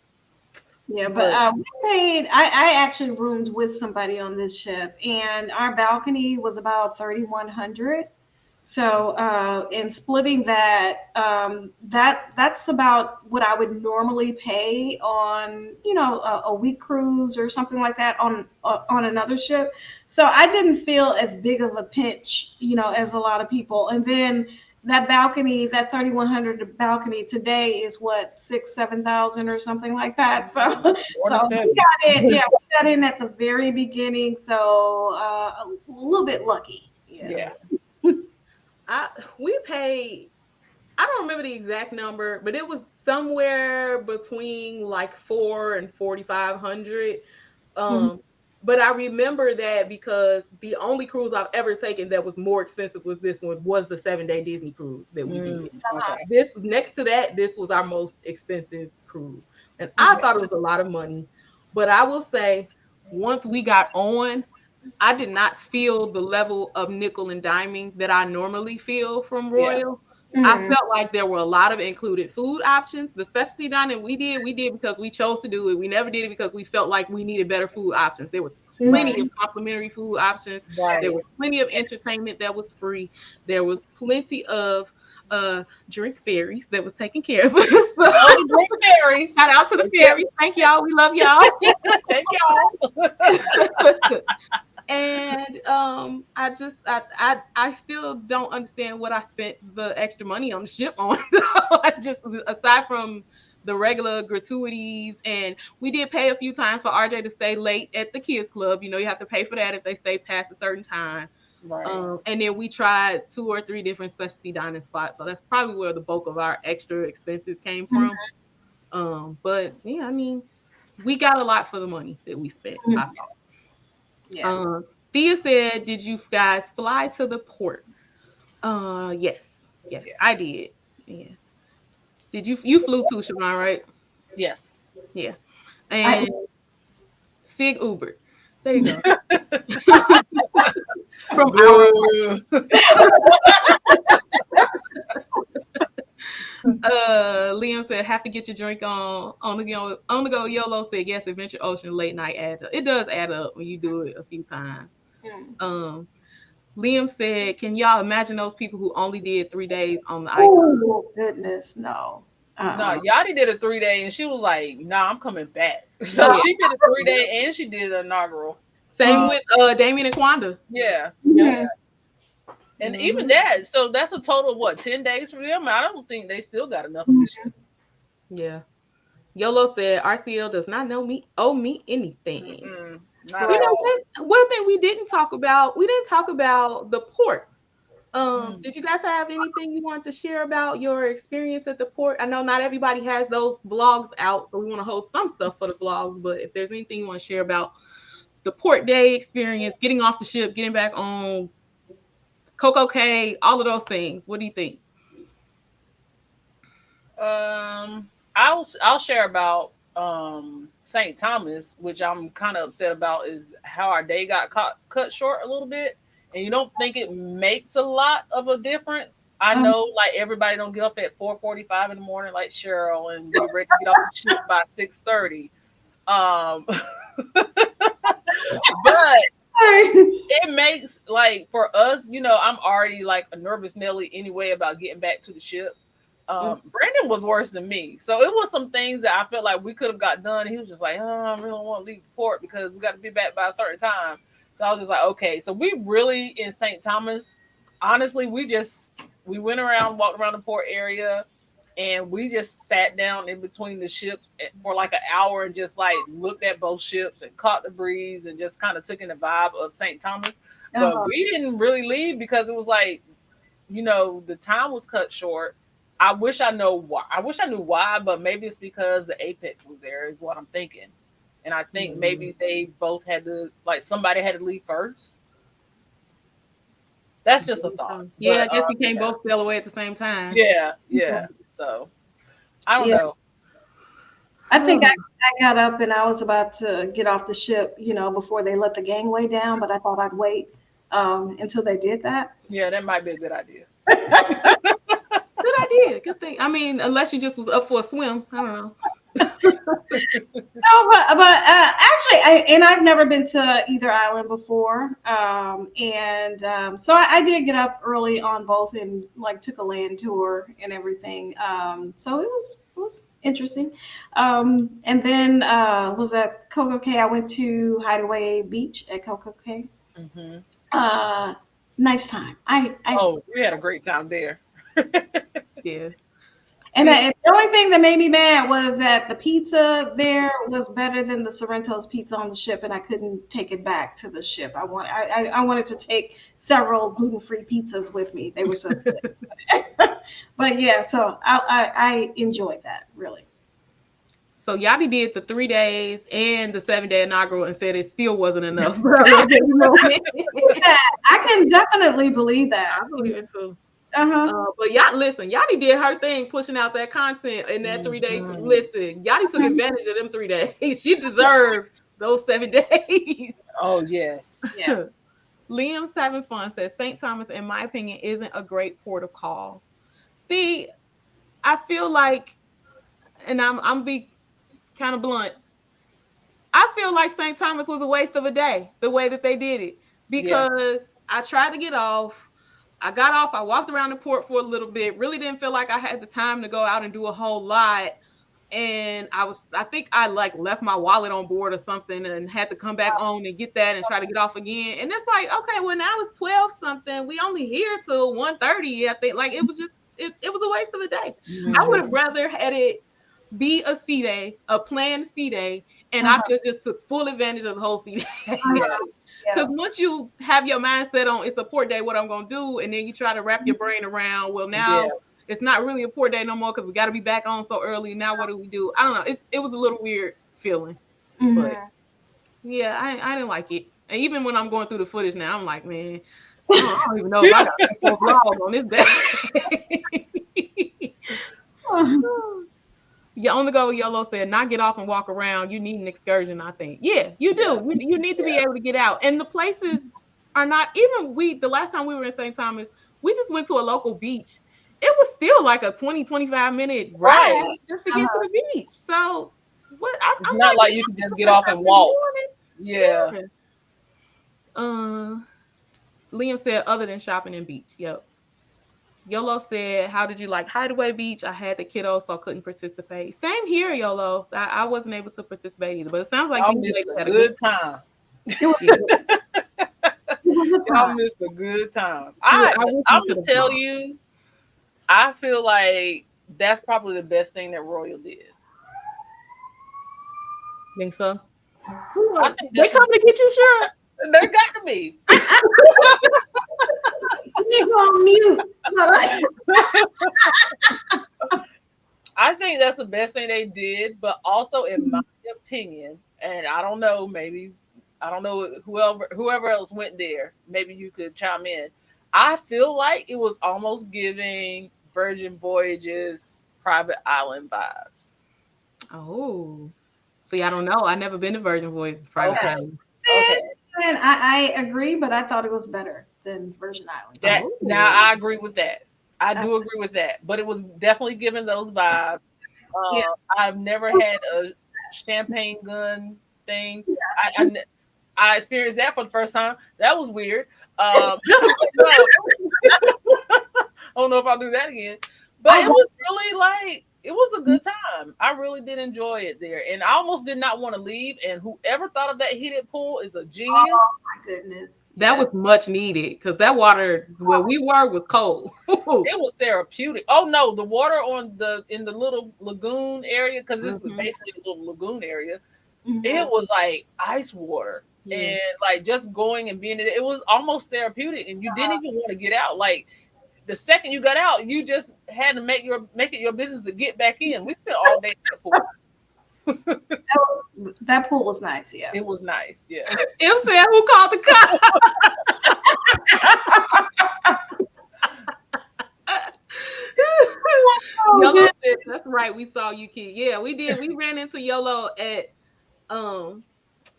Speaker 3: Yeah, but
Speaker 2: But
Speaker 3: we paid. I actually roomed with somebody on this ship, and our balcony was about 3,100. So, in splitting that, that's about what I would normally pay on, a week cruise or something like that on another ship. So I didn't feel as big of a pinch, as a lot of people. And then that balcony, that 3,100 balcony today is what, 6, 7,000 or something like that. So,
Speaker 1: More than
Speaker 3: so we
Speaker 1: 10.
Speaker 3: got in, yeah, we got in at the very beginning. So a little bit lucky. Yeah.
Speaker 1: Yeah.
Speaker 2: I we paid, I don't remember the exact number, but it was somewhere between like 4 and 4,500.
Speaker 3: Mhm.
Speaker 2: Um, but I remember that because the only cruise I've ever taken that was more expensive was this one, was the 7 day Disney cruise that we did.
Speaker 1: Okay.
Speaker 2: This next to that, this was our most expensive cruise. And I
Speaker 3: Okay.
Speaker 2: thought it was a lot of money. But I will say, once we got on, I did not feel the level of nickel and diming that I normally feel from
Speaker 1: Yeah.
Speaker 2: Royal. I
Speaker 3: Mhm.
Speaker 2: felt like there were a lot of included food options. The specialty dining we did because we chose to do it. We never did it because we felt like we needed better food options. There was plenty
Speaker 3: Mhm.
Speaker 2: of complimentary food options. There
Speaker 1: Right.
Speaker 2: was plenty of entertainment that was free. There was plenty of drink fairies that was taken care of. So
Speaker 1: Oh, the drink berries.
Speaker 2: shout out to the
Speaker 1: They kept-
Speaker 2: fairies. Thank y'all. We love y'all.
Speaker 1: Thank y'all.
Speaker 2: And I still don't understand what I spent the extra money on the ship on. I just, aside from the regular gratuities, and we did pay a few times for RJ to stay late at the kids club. You have to pay for that if they stay past a certain time.
Speaker 1: Right.
Speaker 2: And then we tried 2 or 3 different specialty dining spots, so that's probably where the bulk of our extra expenses came from. But yeah, I mean, we got a lot for the money that we spent, I
Speaker 3: Mhm.
Speaker 2: thought.
Speaker 3: Yeah.
Speaker 2: um, Thea said, "Did you guys fly to the port?" Yes, yes, I
Speaker 1: Yes.
Speaker 2: did. Yeah. Did you flew too, Siobhan, right?
Speaker 1: Yes.
Speaker 2: Yeah.
Speaker 3: I
Speaker 2: And Sig Uber. There you go. From our
Speaker 1: Boo.
Speaker 2: Liam said, "Have to get your drink on the go. On the go." YOLO said, "Yes, Adventure Ocean late night add up. It does add up when you do it a few times."
Speaker 3: mm.
Speaker 2: Um, Liam said, "Can y'all imagine those people who only did 3 days on the Icon?"
Speaker 3: Oh goodness, no.
Speaker 1: No,
Speaker 3: Uh-uh.
Speaker 1: Yachty did a 3 day and she was like, nah, I'm coming back. So
Speaker 2: Yeah.
Speaker 1: she did a 3 day and she did an inaugural.
Speaker 2: Same
Speaker 1: Um,
Speaker 2: with Damien and Quanda.
Speaker 1: yeah. Yeah.
Speaker 3: Mhm.
Speaker 1: And even
Speaker 2: Hmm.
Speaker 1: that, so that's a total of what, 10 days for them? I don't think they still got enough of the shit.
Speaker 2: Yeah. YOLO said, "RCL does not owe me anything."
Speaker 1: Mm-mm, not
Speaker 2: You
Speaker 1: at
Speaker 3: Right.
Speaker 2: know
Speaker 1: all.
Speaker 2: what? One thing we didn't talk about the ports.
Speaker 1: Mm.
Speaker 2: Did you guys have anything you wanted to share about your experience at the port? I know not everybody has those vlogs out, so we want to hold some stuff for the vlogs. But if there's anything you want to share about the port day experience, getting off the ship, getting back on Coco K, all of those things, what do you think?
Speaker 1: I'll share about St. Thomas, which I'm kind of upset about, is how our day got cut short a little bit. And you don't think it makes a lot of a difference. I
Speaker 3: Um,
Speaker 1: know, like everybody don't get up at 4:45 in the morning, like Cheryl, and be ready to get off the ship by 6:30. Um, but it makes, like, for us, I'm already like a nervous Nelly anyway about getting back to the ship. Brandon was worse than me, so it was some things that I felt like we could have got done. He was just like, "Oh, I really don't want to leave the port because we got to be back by a certain time." So I was just like, "Okay." So we really, in St. Thomas, honestly, we went around, walked around the port area. and we just sat down in between the ships for like an hour and just like looked at both ships and caught the breeze and just kind of took in the vibe of St. Thomas. But
Speaker 3: Uh-huh.
Speaker 1: we didn't really leave because it was like, the time was cut short. I wish I know why. I wish I knew why, but maybe it's because the apex was there, is what I'm thinking. And I think maybe they both had to, like, somebody had to leave first. That's just a thought.
Speaker 2: Yeah, I
Speaker 1: But
Speaker 2: guess we can't both sail away at the same time.
Speaker 1: yeah, yeah. So I don't
Speaker 3: Yeah.
Speaker 1: know.
Speaker 3: I think I got up and I was about to get off the ship, before they let the gangway down, but I thought I'd wait until they did that.
Speaker 1: Yeah, that might be a good idea.
Speaker 2: Good idea. Good thing. I mean, unless you just was up for a swim. I don't know.
Speaker 3: No, but actually, I've never been to either island before, and so I did get up early on both and like took a land tour and everything. So it was interesting. And then was at Coco Cay. I went to Hideaway Beach at Coco Cay.
Speaker 1: Hmm.
Speaker 3: Nice time.
Speaker 1: Oh, we had a great time there.
Speaker 2: Yeah.
Speaker 3: And the only thing that made me mad was that the pizza there was better than the Sorrento's pizza on the ship, and I couldn't take it back to the ship. I wanted to take several gluten-free pizzas with me. They were so good. But yeah, so I enjoyed that really.
Speaker 2: So Yachty did the 3 days and the 7-day inaugural and said it still wasn't enough.
Speaker 3: I can definitely believe that.
Speaker 2: I believe it too.
Speaker 3: Uh-huh.
Speaker 2: But listen, Yachty did her thing pushing out that content in that 3 days. Listen, Yachty took advantage of them 3 days. She deserved those 7 days.
Speaker 1: Oh yes.
Speaker 3: Yeah.
Speaker 2: Liam's having fun says St. Thomas, in my opinion, isn't a great port of call. See, I feel like, and I'm be kind of blunt. I feel like St. Thomas was a waste of a day, the way that they did it. Because I tried to get off. I got off. I walked around the port for a little bit. Really didn't feel like I had the time to go out and do a whole lot. And I think I like left my wallet on board or something and had to come back on and get that and try to get off again. And it's like, okay, well now it's 12 something. We only here till 1:30. I think like it was just, it was a waste of a day. I would have rather had it be a sea day, a planned sea day, and I could just took full advantage of the whole sea day. Because once you have your mindset on it's a port day, what I'm going to do, and then you try to wrap your brain around, well, now it's not really a port day no more because we got to be back on so early. Now what do we do? I don't know. It was a little weird feeling. But yeah, I didn't like it. And even when I'm going through the footage now, I'm like, man, I don't even know if I got a vlog on this day. Yeah, on the go, Yolo said, not get off and walk around. You need an excursion, I think. Yeah, you do. You need to be able to get out. And the places are not, even the last time we were in St. Thomas, we just went to a local beach. It was still like a 20-25 minute ride just to get to the beach. So, what? I'm
Speaker 1: not like you can just get off and walk. Yeah.
Speaker 2: Liam said, other than shopping and beach. Yep. Yolo said, how did you like Hideaway Beach? I had the kiddos, so I couldn't participate. Same here, Yolo. I wasn't able to participate either, but it sounds like
Speaker 1: you missed a good time. Y'all missed a good time. I'm gonna tell you, I feel like that's probably the best thing that Royal did.
Speaker 2: Think so? They come to get you, sure?
Speaker 1: They got to be.
Speaker 3: You go on mute.
Speaker 1: I think that's the best thing they did, but also in my opinion, and I don't know, whoever else went there, maybe you could chime in. I feel like it was almost giving Virgin Voyages private island vibes.
Speaker 2: Oh. See, I don't know. I've never been to Virgin Voyages private island.
Speaker 3: Okay. And I agree, but I thought it was better than Virgin Islands.
Speaker 1: Now I agree with that. I do agree with that, but it was definitely giving those vibes. I've never had a champagne gun thing. I experienced that for the first time. That was weird. I don't know if I'll do that again. But it was really like, it was a good time. I I really did enjoy it there, and I almost did not want to leave. And whoever thought of that heated pool is a genius.
Speaker 3: Oh my goodness.
Speaker 2: That
Speaker 3: Yeah.
Speaker 2: was much needed because that water where we were was cold.
Speaker 1: It was therapeutic. Oh no, the water on the in the little lagoon area, because this is
Speaker 2: Mhm.
Speaker 1: basically a little lagoon area. It
Speaker 3: Mhm.
Speaker 1: was like ice water,
Speaker 2: Yeah.
Speaker 1: and like just going and being in it, it was almost therapeutic, and you didn't even want to get out. Like the second you got out, you just had to make it your business to get back in. We spent all day at the pool.
Speaker 3: That pool was nice. Yeah.
Speaker 1: It was nice, yeah.
Speaker 2: Em said, "Who called the cops?"
Speaker 3: Oh
Speaker 2: Yolo
Speaker 3: goodness.
Speaker 2: said, "That's right. We saw you, kid. Yeah, we did. We ran into Yolo um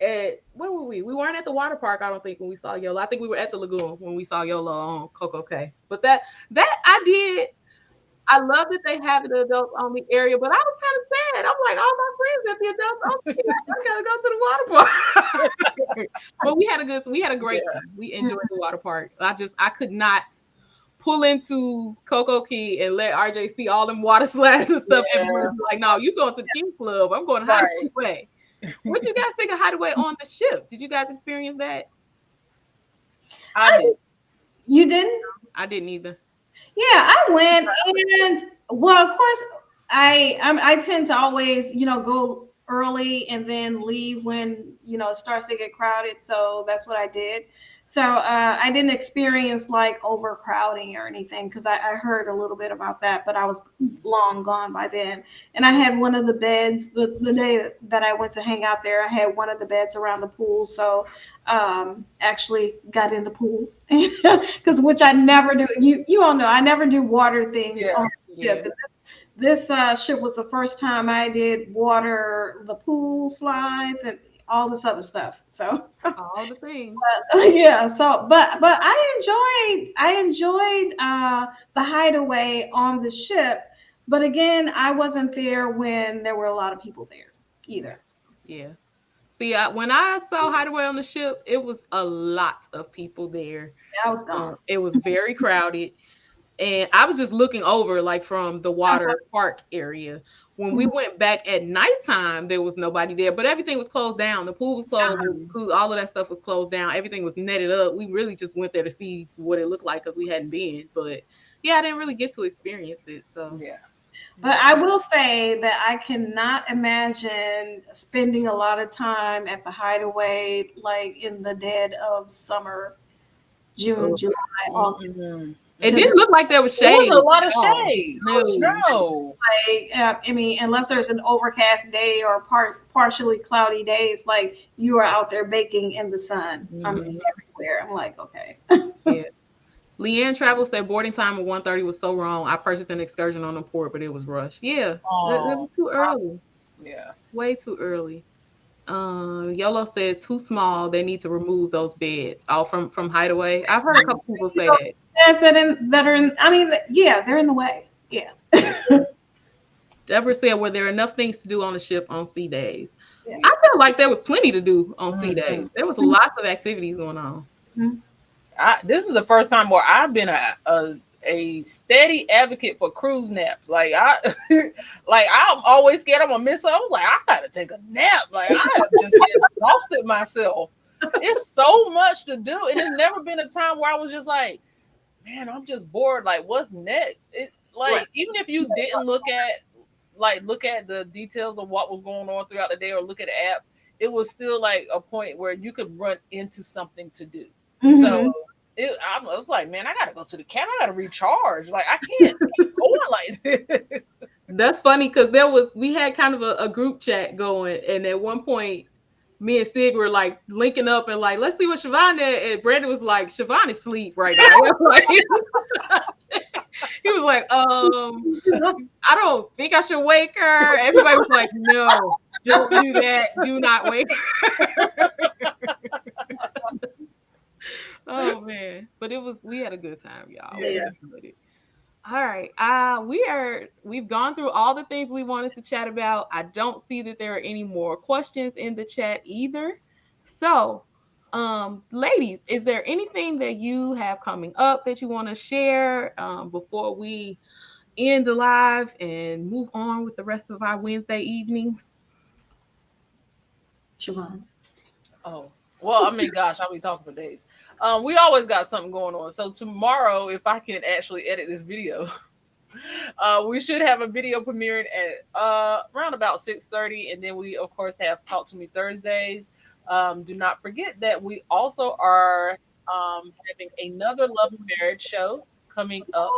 Speaker 2: at where were we? We weren't at the water park. I don't think when we saw Yolo. I think we were at the lagoon when we saw Yolo on Coco K. But that I did. I love that they have the adults only area, but I was kind of sad. I'm like, all my friends at the adults only. I gotta go to the water park. But we had a great
Speaker 1: Yeah.
Speaker 2: time. We enjoyed the water park. I could not pull into Coco Key and let RJ see all them water slides and stuff everywhere.
Speaker 1: Yeah.
Speaker 2: Like, no, you going to the King Club. I'm going to
Speaker 1: Right.
Speaker 2: Hideaway. What you guys think of Hideaway on the ship? Did you guys experience that?
Speaker 1: I did.
Speaker 3: You didn't?
Speaker 2: I didn't either.
Speaker 3: Yeah, I went, and well, of course, I tend to always, go early and then leave when, it starts to get crowded. So that's what I did. So I didn't experience like overcrowding or anything because I heard a little bit about that, but I was long gone by then. And I had one of the beds the day that I went to hang out there. I had one of the beds around the pool, so actually got in the pool because which I never do. You all know I never do water things
Speaker 1: Yeah.
Speaker 3: on the ship.
Speaker 2: Yeah.
Speaker 3: This ship was the first time I did water the pool slides and all this other stuff. So
Speaker 2: All the things.
Speaker 3: yeah. So but I enjoyed the hideaway on the ship. But again, I wasn't there when there were a lot of people there either.
Speaker 2: Yeah. See, when I saw Hideaway on the ship, it was a lot of people there.
Speaker 3: I was gone.
Speaker 2: It was very crowded. And I was just looking over, like from the water park area. When we went back at nighttime, there was nobody there, but everything was closed down. The pool was closed, it was closed, all of that stuff was closed down. Everything was netted up. We really just went there to see what it looked like because we hadn't been. But yeah, I didn't really get to experience it. So
Speaker 1: Yeah.
Speaker 3: But I will say that I cannot imagine spending a lot of time at the hideaway like in the dead of summer, June,
Speaker 2: Ugh.
Speaker 3: July, August.
Speaker 1: Mhm.
Speaker 2: it didn't look like there was
Speaker 1: There
Speaker 2: shade.
Speaker 1: was a lot of
Speaker 2: at all.
Speaker 1: shade.
Speaker 2: No.
Speaker 1: No.
Speaker 3: I mean, unless there's an overcast day or partially cloudy days, like you are out there baking in the sun. I mean, everywhere. I'm like, okay.
Speaker 2: Yeah. Leanne Travel said boarding time at 1:30 was so wrong. I purchased an excursion on the port, but it was rushed. Yeah, it
Speaker 1: Oh.
Speaker 2: was too early.
Speaker 1: Yeah.
Speaker 2: Way too early. Yolo said too small. They need to remove those beds. All from Hideaway. I've heard a couple people say that.
Speaker 3: Yes, that are in. I mean, yeah, they're in the way. Yeah.
Speaker 2: Deborah said, were there enough things to do on the ship on sea days?
Speaker 3: Yeah.
Speaker 2: I felt like there was plenty to do on sea
Speaker 1: Mhm.
Speaker 2: days. There was lots of activities going on.
Speaker 1: This is the first time where I've been a steady advocate for cruise naps. Like I like I'm always scared I'm gonna miss. I was like, I gotta take a nap. Like I have just exhausted myself. It's so much to do. And it's never been a time where I was just like, man, I'm just bored. Like, what's next? It like
Speaker 3: Right.
Speaker 1: even if you didn't look at the details of what was going on throughout the day or look at the app, it was still like a point where you could run into something to do.
Speaker 3: Mhm.
Speaker 1: So I was like, man, I gotta go to the cabin. I gotta recharge. Like I can't keep going like this.
Speaker 2: That's funny because we had kind of a group chat going, and at one point, me and Sid were like linking up and like, let's see what Siobhan did. And Brandon was like, Siobhan is asleep right now. Like, he was like, I don't think I should wake her. Everybody was like, no, don't do that. Do not wake her. Oh man, but we had a good time, y'all. We
Speaker 3: Yeah.
Speaker 2: enjoyed it. All right. We've gone through all the things we wanted to chat about. I don't see that there are any more questions in the chat either. So, ladies, is there anything that you have coming up that you want to share before we end the live and move on with the rest of our Wednesday evenings?
Speaker 3: Siobhan.
Speaker 1: Oh, well, I mean, gosh, I'll be talking for days. We always got something going on. So tomorrow, if I can actually edit this video, we should have a video premiering at around about 6:30, and then we of course have Talk to Me Thursdays. Do not forget that we also are having another Love and Marriage show coming up.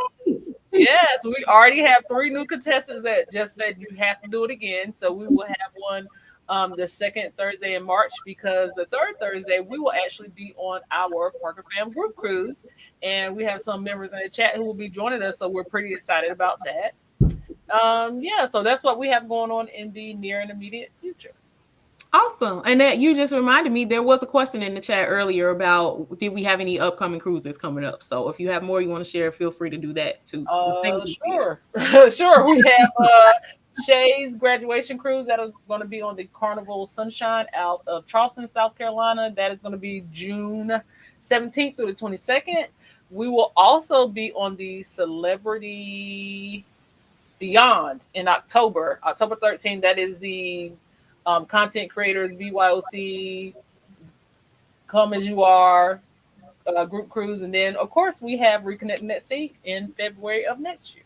Speaker 1: Yes, we already have three new contestants that just said you have to do it again. So we will have one the second Thursday in March, because the third Thursday we will actually be on our Parker Fam group cruise, and we have some members in the chat who will be joining us. So we're pretty excited about that. Yeah, so that's what we have going on in the near and immediate future.
Speaker 2: Awesome. And that you just reminded me, there was a question in the chat earlier about did we have any upcoming cruises coming up. So if you have more you want to share, feel free to do that too.
Speaker 1: Sure. Sure. We have Shay's graduation cruise that is going to be on the Carnival Sunshine out of Charleston, South Carolina. That is going to be June 17th through the 22nd. We will also be on the Celebrity Beyond in October 13th. That is the content creators, BYOC, Come As You Are, group cruise. And then, of course, we have Reconnecting at Sea in February of next year.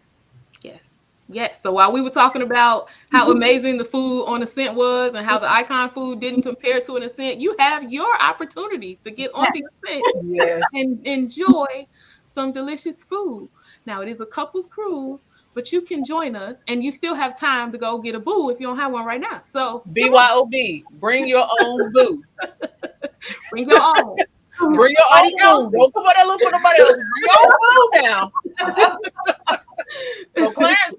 Speaker 2: Yes. Yes. So while we were talking about how amazing the food on Ascent was and how the Icon food didn't compare to an Ascent, you have your opportunity to get on the Ascent
Speaker 1: Yes.
Speaker 2: and enjoy some delicious food. Now, it is a couple's cruise, but you can join us and you still have time to go get a boo if you don't have one right now. So
Speaker 1: BYOB, bring your own boo.
Speaker 2: bring your own.
Speaker 1: Bring your own boo. Don't come on there look for nobody else. Bring your own boo now. So Clarence,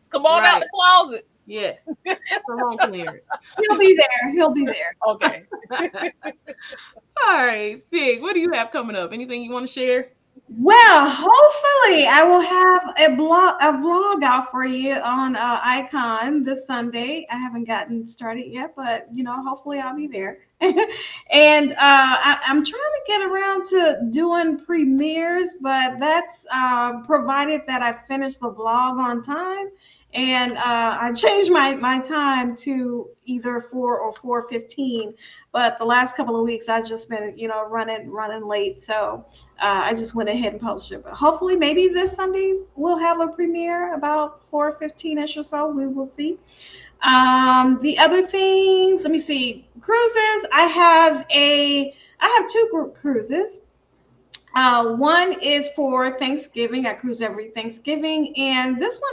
Speaker 1: come on out the closet.
Speaker 2: Yes. Come on, Clarence.
Speaker 3: He'll be there. He'll be there.
Speaker 1: Okay.
Speaker 2: All right, Sig, what do you have coming up? Anything you want to share?
Speaker 3: Well, hopefully I will have a vlog out for you on Icon this Sunday. I haven't gotten started yet, but hopefully I'll be there. And I'm trying to get around to doing premieres, but that's provided that I finish the vlog on time. And I changed my time to either 4 or 4:15. But the last couple of weeks I've just been running late, so I just went ahead and published it. But hopefully maybe this Sunday we'll have a premiere about 4:15ish or so. We will see. The other things, let me see. Cruises. I have two group cruises. One is for Thanksgiving. I cruise every Thanksgiving, and this one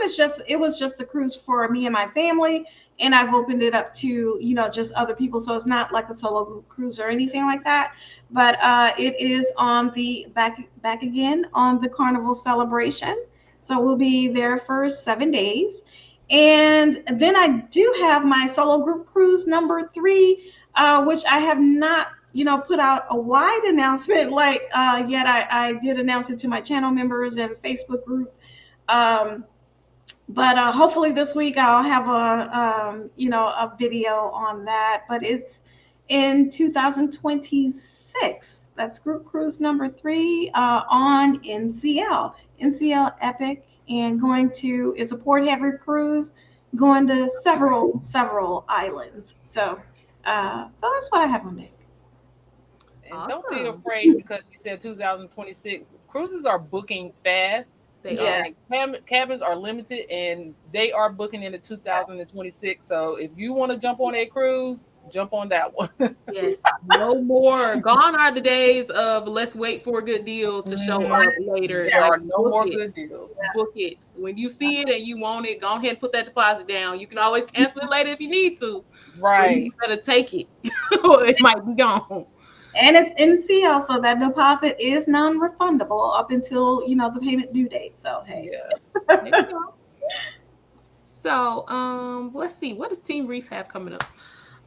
Speaker 3: it was just a cruise for me and my family, and I've opened it up to just other people, so it's not like a solo group cruise or anything like that. But it is on the back again on the Carnival Celebration, so we'll be there for 7 days. And then I do have my solo group cruise number 3, which I have not put out a wide announcement yet. I did announce it to my channel members and Facebook group. But hopefully this week I'll have a video on that. But it's in 2026. That's group cruise number 3 on NCL Epic, and it's a port heavy cruise going to several islands. So that's what I have on deck.
Speaker 1: And don't be afraid, because you said 2026. Cruises are booking fast. Cabins are limited, and they are booking into 2026. So if you want to jump on a cruise, jump on that one.
Speaker 2: Yes, no more. Gone are the days of let's wait for a good deal to show up later.
Speaker 1: There are no more good deals.
Speaker 2: Book it. When you see it and you want it, go ahead and put that deposit down. You can always cancel it later if you need to.
Speaker 1: Right.
Speaker 2: You better take it, or it might be gone.
Speaker 3: And it's NCL, so that deposit is non-refundable up until the payment due date. So hey.
Speaker 1: Yeah.
Speaker 2: So let's see, what does Team Reese have coming up?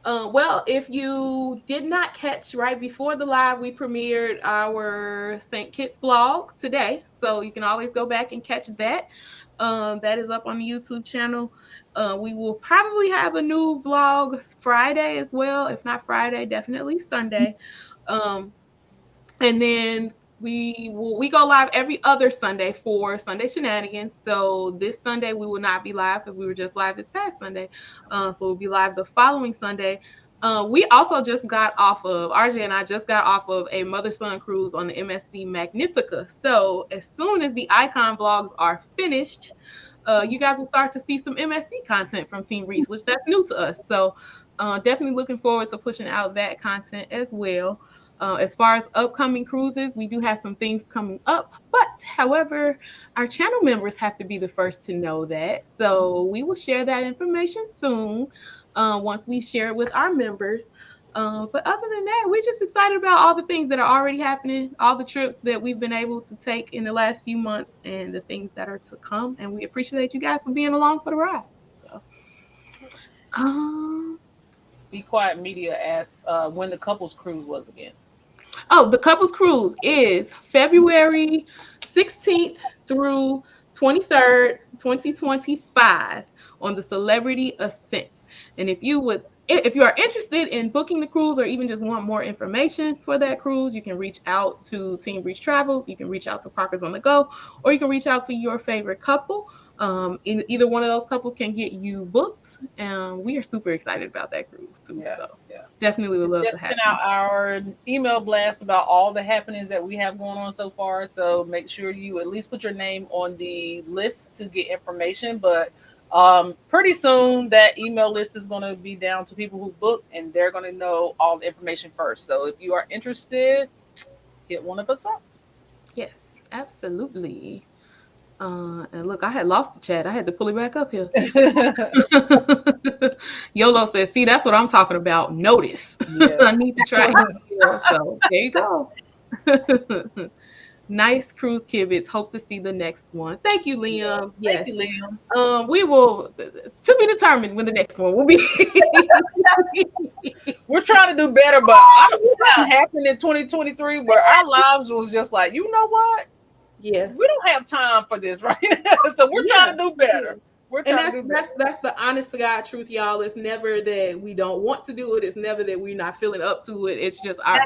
Speaker 2: Well, if you did not catch right before the live, we premiered our St. Kitts vlog today, so you can always go back and catch that. That is up on the YouTube channel. We will probably have a new vlog Friday as well. If not Friday, definitely Sunday. And then we go live every other Sunday for Sunday shenanigans. So this Sunday we will not be live because we were just live this past Sunday. So we'll be live the following Sunday. We also just got off of RJ and I just got off of a mother-son cruise on the MSC Magnifica. So as soon as the Icon vlogs are finished, you guys will start to see some MSC content from Team Reese, which that's new to us. So definitely looking forward to pushing out that content as well. As far as upcoming cruises, we do have some things coming up, but however, our channel members have to be the first to know that. So we will share that information soon once we share it with our members. But other than that, we're just excited about all the things that are already happening, all the trips that we've been able to take in the last few months, and the things that are to come. And we appreciate you guys for being along for the ride. So,
Speaker 1: Be Quiet Media asked when the couples cruise was again.
Speaker 2: Oh, the couples cruise is February 16th through 23rd, 2025 on the Celebrity Ascent. And if you are interested in booking the cruise or even just want more information for that cruise, you can reach out to Team Reach Travels, you can reach out to Parkers on the Go, or you can reach out to your favorite couple. Either one of those couples can get you booked. We are super excited about that cruise too. So definitely would love
Speaker 1: just
Speaker 2: to have
Speaker 1: send out our email blast about all the happenings that we have going on so far. So make sure you at least put your name on the list to get information. But pretty soon that email list is going to be down to people who book, and they're going to know all the information first. So if you are interested, hit one of us up.
Speaker 2: Yes, absolutely. And look, I had lost the chat. I had to pull it back up here. YOLO says, see, that's what I'm talking about. Notice. Yes. I need to try it. So there you go. Nice cruise, Kibitz. Hope to see the next one. Thank you, Liam. Yes.
Speaker 1: Thank you, Liam.
Speaker 2: We will, to be determined when the next one will be.
Speaker 1: We're trying to do better, but I don't know what happened in 2023 where our lives was just like, you know what?
Speaker 2: Yeah,
Speaker 1: we don't have time for this right now, so we're trying to do better.
Speaker 2: That's the honest to God truth, y'all. It's never that we don't want to do it. It's never that we're not feeling up to it. It's just our.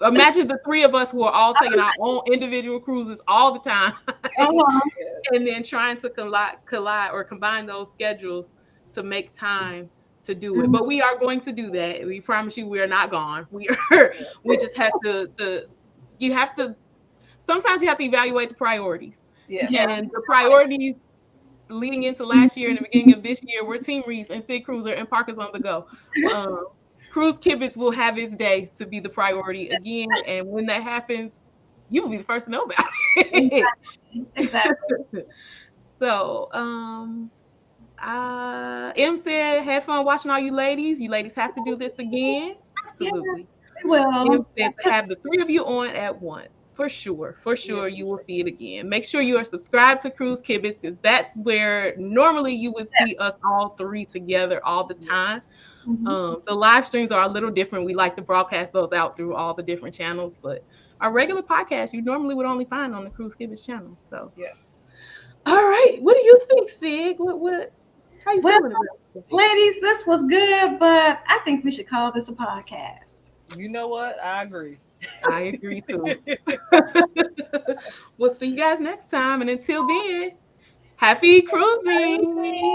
Speaker 2: Imagine the three of us who are all taking our own individual cruises all the time, and then trying to collide or combine those schedules to make time to do it. But we are going to do that. We promise you, we are not gone. We are. We just have to. You have to. Sometimes you have to evaluate the priorities.
Speaker 1: Yeah.
Speaker 2: And the priorities leading into last year and the beginning of this year were Team Reese and Sid Cruiser and Parkers on the Go. Cruise Kibitz will have its day to be the priority again. And when that happens, you will be the first to know about it.
Speaker 3: Exactly.
Speaker 2: So, M said, have fun watching all you ladies. You ladies have to do this again. Absolutely.
Speaker 3: Well,
Speaker 2: M said to have the three of you on at once. For sure, you will see it again. Make sure you are subscribed to Cruise Kibitz because that's where normally you would see us all three together all the time. The live streams are a little different. We like to broadcast those out through all the different channels, but our regular podcast you normally would only find on the Cruise Kibitz channel. So
Speaker 1: yes.
Speaker 2: All right, what do you think, Sig? What? How you feeling about it?
Speaker 3: Ladies, this was good, but I think we should call this a podcast.
Speaker 1: You know what? I agree.
Speaker 2: I agree too. We'll see you guys next time. And until then, happy cruising.